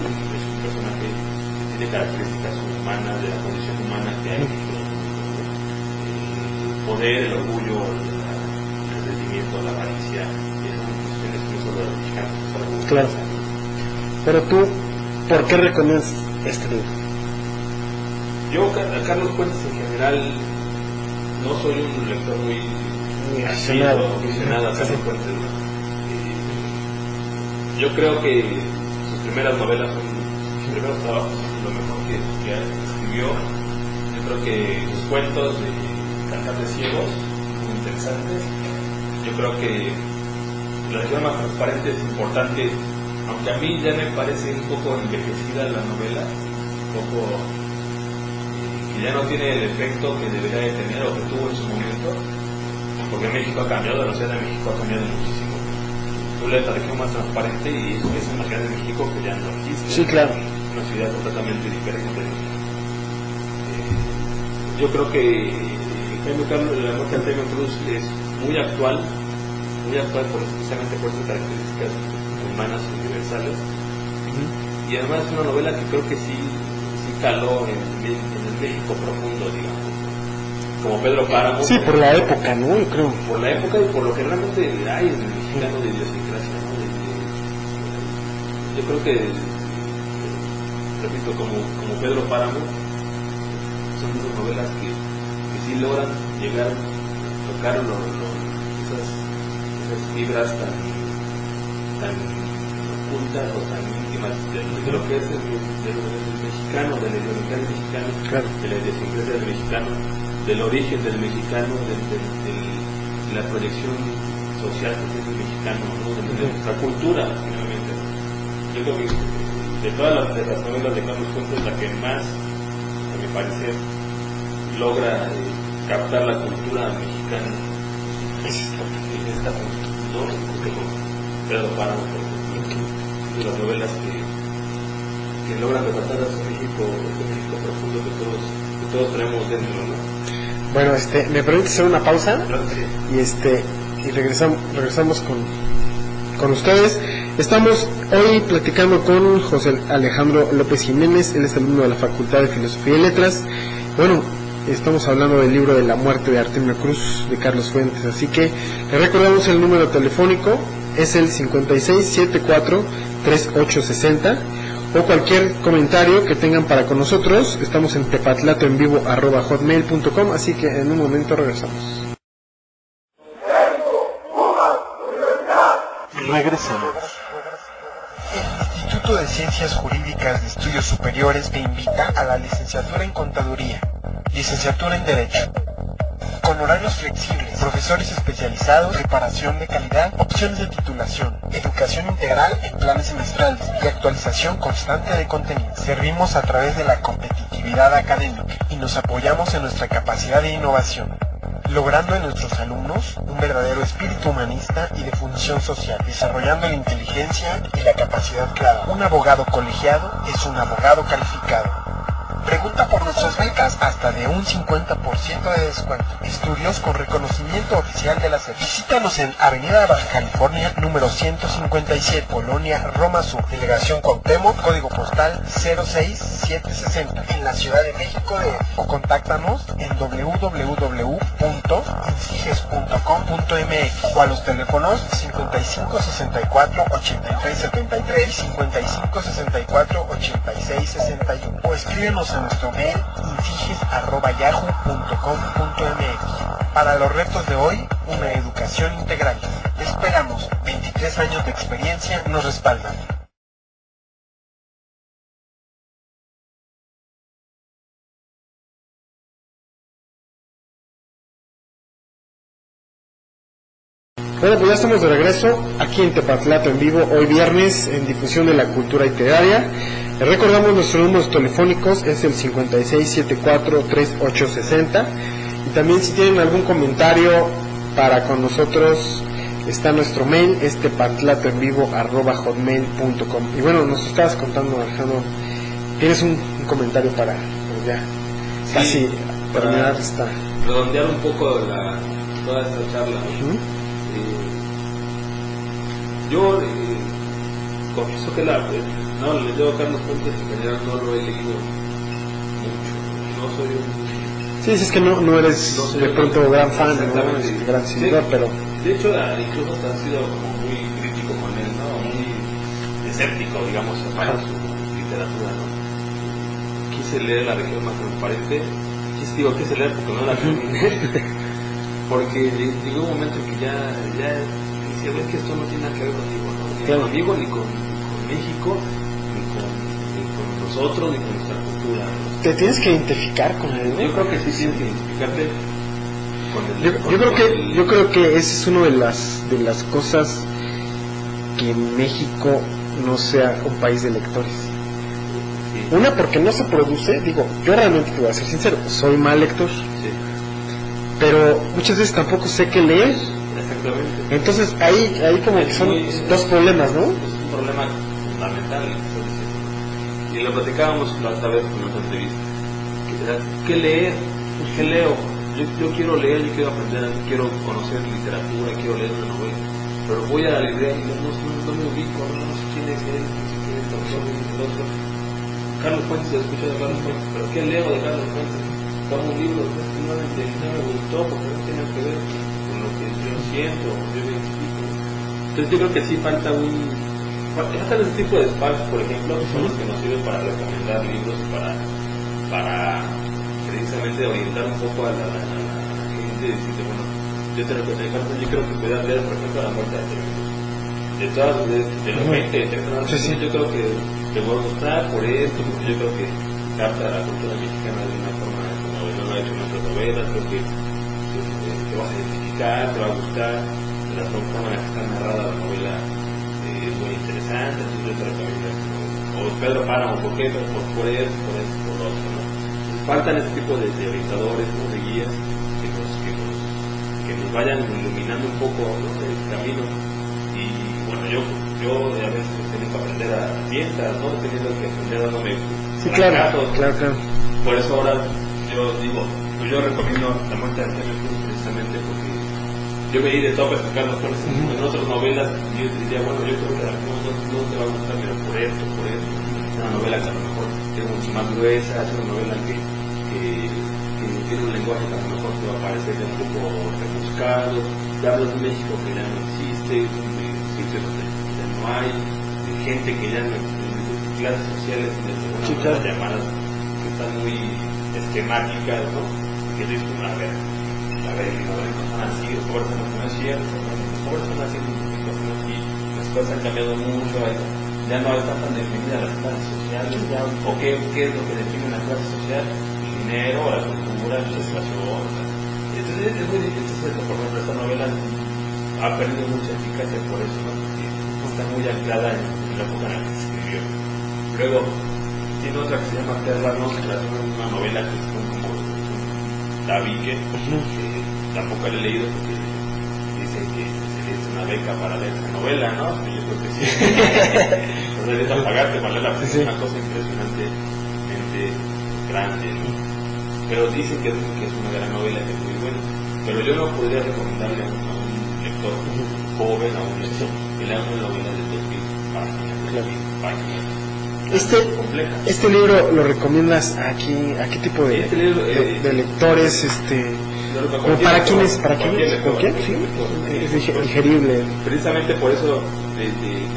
personaje que tiene características humanas, de la condición humana que hay, el poder, el orgullo, el rendimiento, la avaricia, esas cuestiones que no solo de los mexicanos, claro. Pero tú, ¿por qué recomiendas este libro? Yo, a Carlos Fuentes en general, no soy un lector muy aficionado a Carlos Fuentes. Yo creo que sus primeras novelas son sus primeros trabajos, lo mejor que escribió. Yo creo que sus cuentos de Cantar de Ciegos muy interesantes. Yo creo que la lectura más transparente es importante, aunque a mí ya me parece un poco envejecida la novela, un poco que ya no tiene el efecto que debería de tener o que tuvo en su momento, porque México ha cambiado, la ciudad de México ha cambiado muchísimo. Tú lees la región más transparente y eso es una ciudad de México que ya no existe. Sí, claro. Una ciudad completamente diferente. Yo creo que la muerte de Artemio Cruz es muy actual precisamente por sus características humanas universales. Y además es una novela que creo que sí caló en el México profundo, digamos, como Pedro Páramo. Sí, por la época, ¿no? Yo creo. Por la época y por lo que realmente hay en el mexicano de idiosincrasia, ¿no? Yo creo que, repito, como Pedro Páramo, son esas novelas que sí logran llegar a tocar esas fibras tan ocultas o tan íntimas de lo que es el mexicano, del identitario mexicano, claro, de la idiosincrasia del mexicano, del origen del mexicano, de la proyección social que tiene el mexicano, ¿no? De nuestra cultura, finalmente. Yo creo que de todas las novelas de Carlos Fuentes, la que más, a mi parecer, logra captar la cultura mexicana es esta cultura, como Pedro Páramo, de las novelas que logran retratar a ese México profundo que todos traemos dentro, ¿no? Bueno, me permite hacer una pausa. Claro que sí. Y regresamos con ustedes. Estamos hoy platicando con José Alejandro López Jiménez. Él es alumno de la Facultad de Filosofía y Letras. Bueno, estamos hablando del libro de La muerte de Artemio Cruz de Carlos Fuentes, así que le recordamos el número telefónico, es el 5674-3860, o cualquier comentario que tengan para con nosotros. Estamos en tepatlatoenvivo@hotmail.com, así que en un momento regresamos. Regresamos. El Instituto de Ciencias Jurídicas de Estudios Superiores te invita a la licenciatura en Contaduría, licenciatura en Derecho, con horarios flexibles, profesores especializados, preparación de calidad, opciones de titulación, educación integral en planes semestrales y actualización constante de contenido. Servimos a través de la competitividad académica y nos apoyamos en nuestra capacidad de innovación, logrando en nuestros alumnos un verdadero espíritu humanista y de función social, desarrollando la inteligencia y la capacidad creadora. Un abogado colegiado es un abogado calificado. Pregunta por nuestras becas hasta de un 50% de descuento. Estudios con reconocimiento oficial de la SEP. Visítanos en Avenida Baja California, número 157, Colonia Roma Sur, Delegación Cuauhtémoc, código postal 06760, en la Ciudad de México o contáctanos en www.insiges.com.mx o a los teléfonos 5564-8373 y 5564-8661 o escríbenos a nuestro mail insiges@yahoo.com.mx. Para los retos de hoy, una educación integral. Te esperamos. 23 años de experiencia nos respaldan. Bueno, pues ya estamos de regreso aquí en Tepatlato en vivo, hoy viernes, en difusión de la cultura literaria. Recordamos nuestros números telefónicos, es el 5674-3860, y también si tienen algún comentario para con nosotros, está nuestro mail, es tepatlatoenvivo@hotmail.com. Y bueno, nos estabas contando, Alejandro, tienes un comentario para ya casi terminar esta... redondear un poco toda esta charla, ¿no? Yo confieso que le leo a Carlos Fuentes, en general no lo he leído mucho, no soy un... Sí, es que no eres de pronto gran fan, ¿no? Gran seguidor, pero... De hecho, incluso has sido como muy crítico con él, ¿no? Muy escéptico, digamos, para su literatura, ¿no? Quise leer La región más transparente, quise leer porque no la terminé, porque llegó un momento en que ya decía, ves que esto no tiene nada que ver contigo, ¿no? Ni conmigo, ni con México, ni con nosotros, ni con nuestra cultura, ¿no? Te tienes que identificar con él, ¿no? Yo creo que sí tienes que identificarte con el... Yo creo que esa es una de las cosas que México no sea un país de lectores. Sí. Una, porque no se produce, digo, yo realmente te voy a ser sincero, soy mal lector, Sí. pero muchas veces tampoco sé qué leer. Exactamente. Entonces ahí como que son dos problemas, ¿no? Es un problema fundamental, y lo platicábamos la otra vez en nuestra entrevista. ¿Qué leer? ¿Qué leo? Yo quiero leer, yo quiero aprender, quiero conocer literatura, quiero leer una novela, pero voy a la librería y no me ubico, no sé quién es él, no sé quién es el autor, Carlos Fuentes, he escuchado de Carlos Fuentes, pero ¿qué leo de Carlos Fuentes? Tomo un libro, no me gustó porque no tiene que ver con lo que yo siento, yo me identifico. Entonces yo creo que sí falta ese tipo de espacios, por ejemplo, que son los que nos sirven para recomendar libros y para precisamente orientar un poco a la gente y decirte, bueno, yo te recomiendo, yo creo que puedas leer, por ejemplo, La muerte de Artemio Cruz. de los 20, de 30 Sí. yo creo que te voy a gustar por esto, porque yo creo que capta la cultura mexicana de una forma como no lo ha hecho en otras novelas, creo que te vas a identificar, te va a gustar, la forma en la que está narrada la novela es muy interesante, entonces yo te recomiendo o Pedro Páramo, ¿por qué? Por eso, por lo otro, ¿no? Faltan este tipo de orientadores, ¿no? De guías que nos vayan iluminando un poco, ¿no? El camino. Y bueno, yo a veces tengo que aprender a tientas, ¿no? Teniendo que aprender dándome Sí, claro. Por eso ahora yo digo, pues yo recomiendo La muerte de Antonio Cruz precisamente porque yo me di de tope a Carlos Flores en otras novelas y yo diría, bueno, yo creo que a no te va a gustar, pero por esto. Es una novela que a lo mejor es mucho más gruesa, es una novela que tiene un lenguaje que a lo mejor te va a parecer un poco rebuscado, te hablas de México que ya no existe, de sitios donde ya no hay, de gente que ya no existe, de clases sociales de alguna manera llamadas que están muy esquemáticas, ¿no? Que dices, a ver, no son así, los pobres no es cierto, los pobres son así, las cosas han cambiado mucho, ya no están tan definidas las clases sociales, o qué es lo que define una clase social, el dinero, la cultura, la educación. Entonces es muy difícil, por ejemplo, esta novela ha perdido mucha eficacia por eso, ¿no? Porque está muy anclada en la época en la que se escribió. Luego tiene otra que se llama Terra Nostra, una novela que es como tabique, tampoco la he leído porque dicen que se le hizo una beca para leer esa novela, ¿no? Yo creo que sí. No debes pagarte para leerla, porque es una cosa impresionantemente grande, ¿no? Pero dicen que es una gran novela, que es muy buena. Pero yo no podría recomendarle a un lector joven, a un lector, que lea una novela de 2000 páginas. Este libro lo recomiendas a qué tipo de, de lectores, como para quiénes, ¿por qué? Sí, es digerible. Precisamente por eso de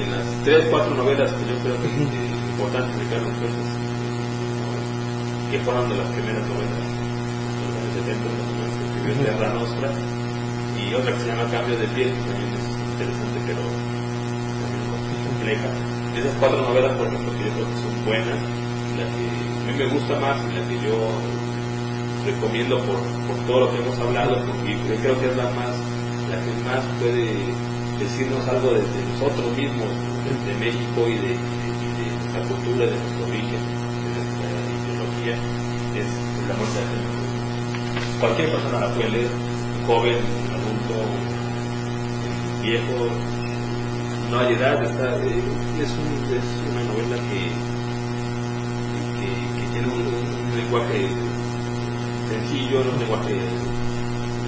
las 3-4 novelas que yo creo que es importante de Carlos Fuentes, que fueron de las primeras novelas de los años 70, que escribió Terra Nostra, y otra que se llama Cambio de Piel, que también es interesante, pero también es compleja. Esas 4 novelas, por ejemplo, que yo creo que son buenas, la que a mí me gusta más y la que yo recomiendo por todo lo que hemos hablado, porque creo que es la que más puede decirnos algo de nosotros mismos, de México y de nuestra cultura, de nuestro origen, de nuestra ideología, es La muerte de Antonio Cruz. Cualquier persona la puede leer, joven, adulto, viejo, no hay edad, es una novela que tiene un lenguaje sencillo, un lenguaje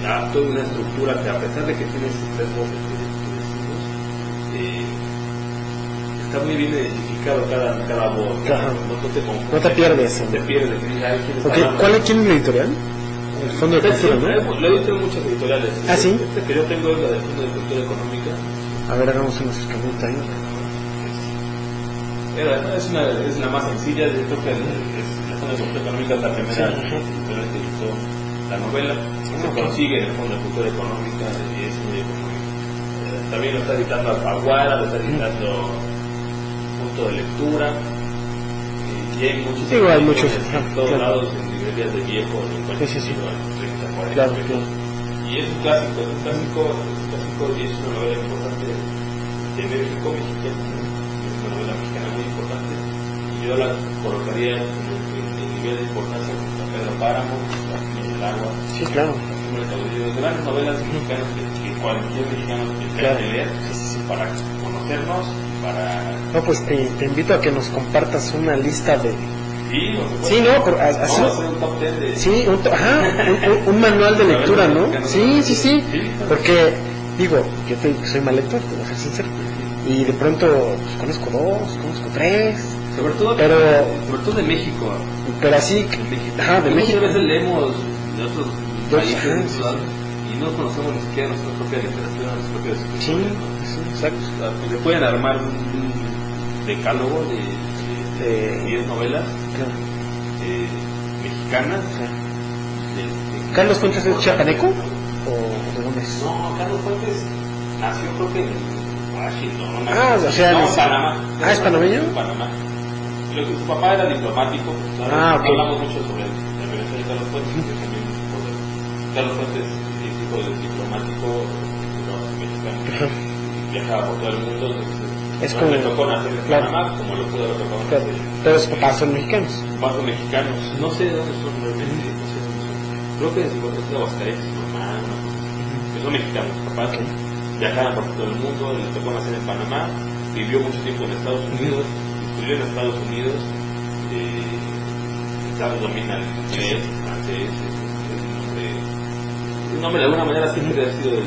apto, una estructura que a pesar de que tiene esos 3 voces está muy bien identificado cada voz, no te pierdes. ¿Quién es la editorial? El Fondo de Cultura, ¿no? Lo he dicho en muchas editoriales. ¿Ah, sí? Que yo tengo es la del Fondo de Cultura Económica. A ver, hagamos una acercamiento ahí. Es la más sencilla, yo creo que la Fondo de Cultura Económica es la primera editorial que hizo la novela. Se consigue en el Fondo de Cultura Económica y es muy económico. También lo está editando Alfaguara, lo está editando Punto de Lectura. Y hay muchos en todos lados, en librerías de viejo, en cualquier sitio, en 30, 40. Claro. Y es un clásico y es una novela importante de México mexicano, es una novela mexicana muy importante, y yo la colocaría en el nivel de importancia con Pedro Páramo, La Niña del Agua. Sí, claro. Las grandes novelas mexicanas que cualquier mexicano tiene que leer para conocernos, para... No, pues te invito a que nos compartas una lista de... Sí, ¿no? Vamos a hacer un top 10 de... Sí, un manual de lectura, ¿no? Sí. Porque, digo, yo soy mal lector, te voy a ser sincero. Y de pronto, pues, conozco 2, conozco 3. Sobre todo de México. Pero así, de México. Muchas veces leemos de otros países y no conocemos ni siquiera nuestra propia literatura, nuestras propias escrituras. Sí, exacto. Se pueden armar un decálogo de 10 novelas mexicanas. ¿Carlos Fuentes es chiapaneco? ¿O de dónde es? No, Carlos Fuentes nació creo que en Sí, no, o sea, no, Panamá. ¿es panameño? Panamá. Su papá era diplomático, pues, hablamos mucho sobre la Venezuela de Carlos Fuentes, que también Carlos Fuentes es hijo de diplomático mexicano, viajaba por todo el mundo, entonces no le tocó nacer en Panamá, como lo pudo haber tocado nacer. Pero sus papás son mexicanos. Papás son mexicanos, no sé de dónde son realmente, no sé dónde son. Creo que es de Aguascalientes, su mamá, que son mexicanos, papás. Viajaban por todo el mundo, le tocó nacer en Panamá, vivió mucho tiempo en Estados Unidos, estudió en Estados Unidos, domina el inglés, el francés, el nombre de alguna manera siempre ha sido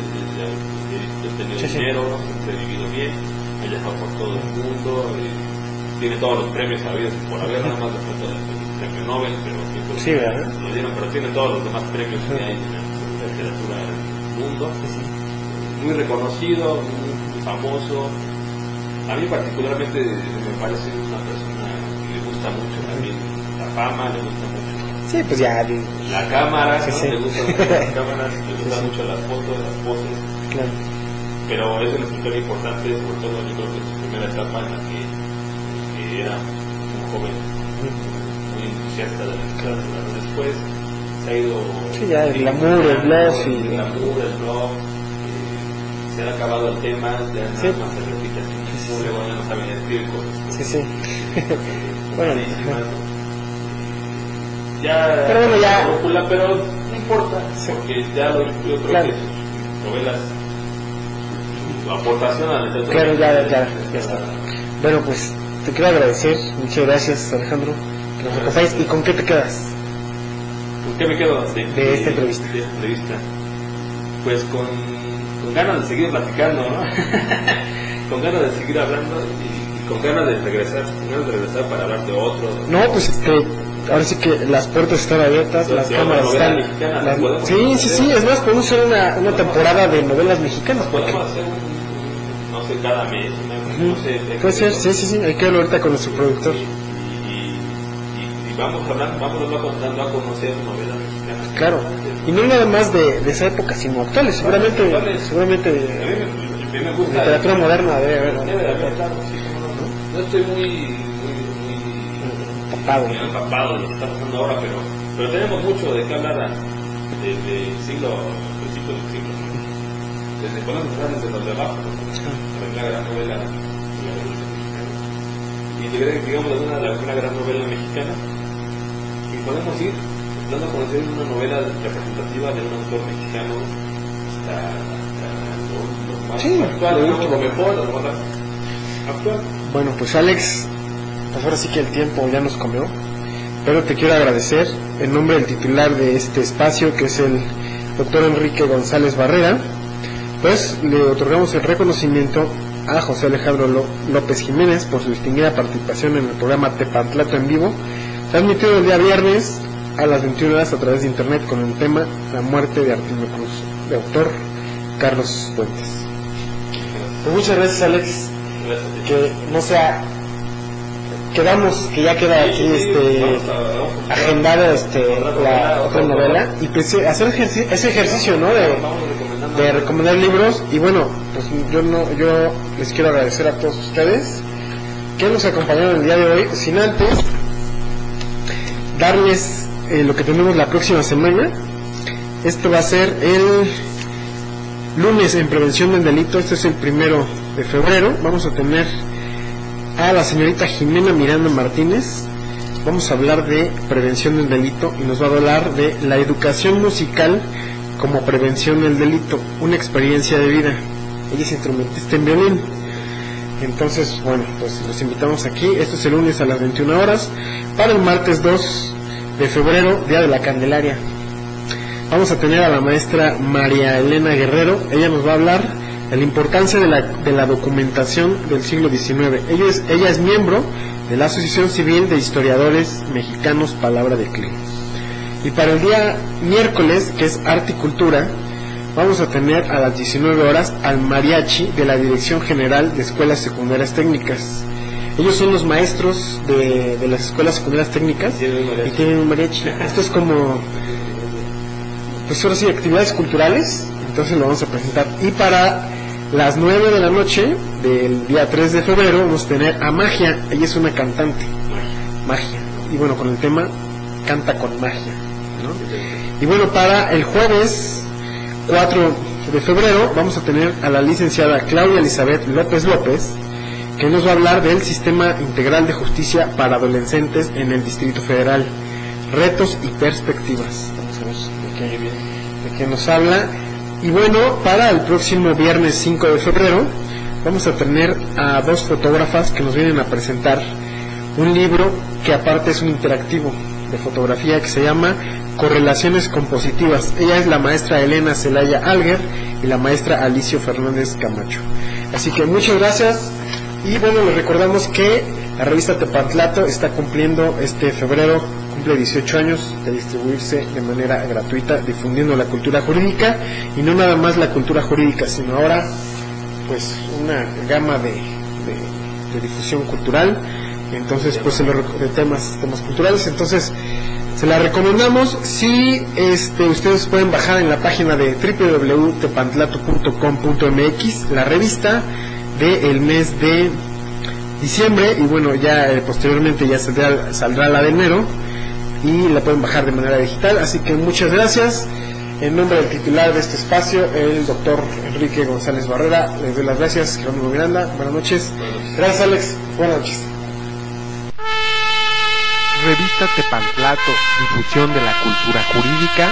tenido dinero, siempre ha vivido bien, ha viajado por todo el mundo, tiene todos los premios habidos por haber, nada más respecto al premio Nobel, pero lo dieron, pero tiene todos los demás premios que hay en la literatura del mundo. Muy reconocido, muy famoso. A mí particularmente me parece una persona que le gusta mucho también la fama, le gusta mucho pues ya la cámara, ¿no? Le gustan mucho las cámaras, le gustan mucho las fotos, las poses. Claro. Pero es un escritor importante, sobre todo yo creo que en su primera etapa en la que era un joven muy entusiasta de la literatura. Después se ha ido ya el glamour, el blog, se ha acabado el tema, ya nada más se repite así, luego ya no saben escribir cosas. Bueno, ya, pero bueno, ya brújula, pero no importa, porque ya yo creo que sus novelas, su aportación a la literatura. Claro, ya está. Bueno, pues te quiero agradecer, muchas gracias, Alejandro, que nos acompañes. ¿Y con qué te quedas? ¿Con qué me quedo de esta entrevista? Pues con ganas de seguir platicando, ¿no? Con ganas de seguir hablando y con ganas de regresar para hablar de otro. No, pues ahora sí que las puertas están abiertas, las cámaras están. Sí, es más, podemos hacer una temporada de novelas mexicanas. Podemos hacer no sé, cada mes, no sé. Puede ser, sí, hay que hablar ahorita con nuestro productor. Y vamos contando a conocer novelas mexicanas. Claro, y no nada más de esa época, sino actuales, seguramente a mí me gusta literatura moderna debe haber, claro, no estoy muy empapado de lo que está pasando ahora, pero tenemos mucho de qué hablar del siglo, principios del siglo, ¿no? Desde podemos empezar desde los de abajo, la gran novela de la Revolución Mexicana, y digamos una gran novela mexicana, y podemos ir dando a conocer una novela representativa de un autor mexicano hasta lo más actual, lo mejor, lo más actual. Bueno, pues Alex, pues ahora sí que el tiempo ya nos comió, pero te quiero agradecer en nombre del titular de este espacio, que es el doctor Enrique González Barrera. Pues le otorgamos el reconocimiento a José Alejandro López Jiménez por su distinguida participación en el programa Tepantlato en vivo, transmitido el día viernes a las 21 horas a través de internet con el tema La muerte de Artemio Cruz, de autor Carlos Fuentes. Pues muchas gracias, Alex. Que no sea, quedamos que ya queda aquí agendado la otra novela, y pues hacer ese ejercicio, ¿no? De recomendar libros. Y bueno, pues yo les quiero agradecer a todos ustedes que nos acompañaron el día de hoy, sin antes darles lo que tenemos la próxima semana. Esto va a ser el lunes en prevención del delito. Este es el 1 de febrero. Vamos a tener a la señorita Jimena Miranda Martínez. Vamos a hablar de prevención del delito y nos va a hablar de la educación musical como prevención del delito, una experiencia de vida. Ella es instrumentista en violín. Entonces, bueno, pues los invitamos aquí. Esto es el lunes a las 21 horas. Para el martes 2 de febrero, Día de la Candelaria, vamos a tener a la maestra María Elena Guerrero. Ella nos va a hablar de la importancia de la documentación del siglo XIX. Ella es miembro de la Asociación Civil de Historiadores Mexicanos Palabra de Clima. Y para el día miércoles, que es Arte y Cultura, vamos a tener a las 19 horas al mariachi de la Dirección General de Escuelas Secundarias Técnicas. Ellos son los maestros de las escuelas secundarias técnicas y tienen un mariachi. Esto es como, pues ahora sí, actividades culturales. Entonces lo vamos a presentar. Y para las 9 de la noche del día 3 de febrero vamos a tener a Magia. Ella es una cantante, Magia, y bueno, con el tema Canta con Magia, ¿no? Y bueno, para el jueves 4 de febrero vamos a tener a la licenciada Claudia Elizabeth López López, que nos va a hablar del Sistema Integral de Justicia para Adolescentes en el Distrito Federal, retos y perspectivas. Vamos a ver de qué nos habla. Y bueno, para el próximo viernes 5 de febrero vamos a tener a 2 fotógrafas que nos vienen a presentar un libro que aparte es un interactivo de fotografía que se llama Correlaciones Compositivas. Ella es la maestra Elena Celaya Alguer y la maestra Alicio Fernández Camacho. Así que muchas gracias. Y bueno, les recordamos que la revista Tepantlato está cumpliendo este febrero, cumple 18 años de distribuirse de manera gratuita, difundiendo la cultura jurídica, y no nada más la cultura jurídica, sino ahora pues una gama de difusión cultural. Entonces pues de temas culturales. Entonces se la recomendamos. Si ustedes pueden bajar en la página de www.tepantlato.com.mx la revista del mes de diciembre, y bueno, ya posteriormente ya saldrá la de enero, y la pueden bajar de manera digital. Así que muchas gracias. En nombre del titular de este espacio, el doctor Enrique González Barrera, les doy las gracias. Jerónimo Miranda, buenas noches. Gracias, Alex, buenas noches. Revista Tepantlato, difusión de la cultura jurídica,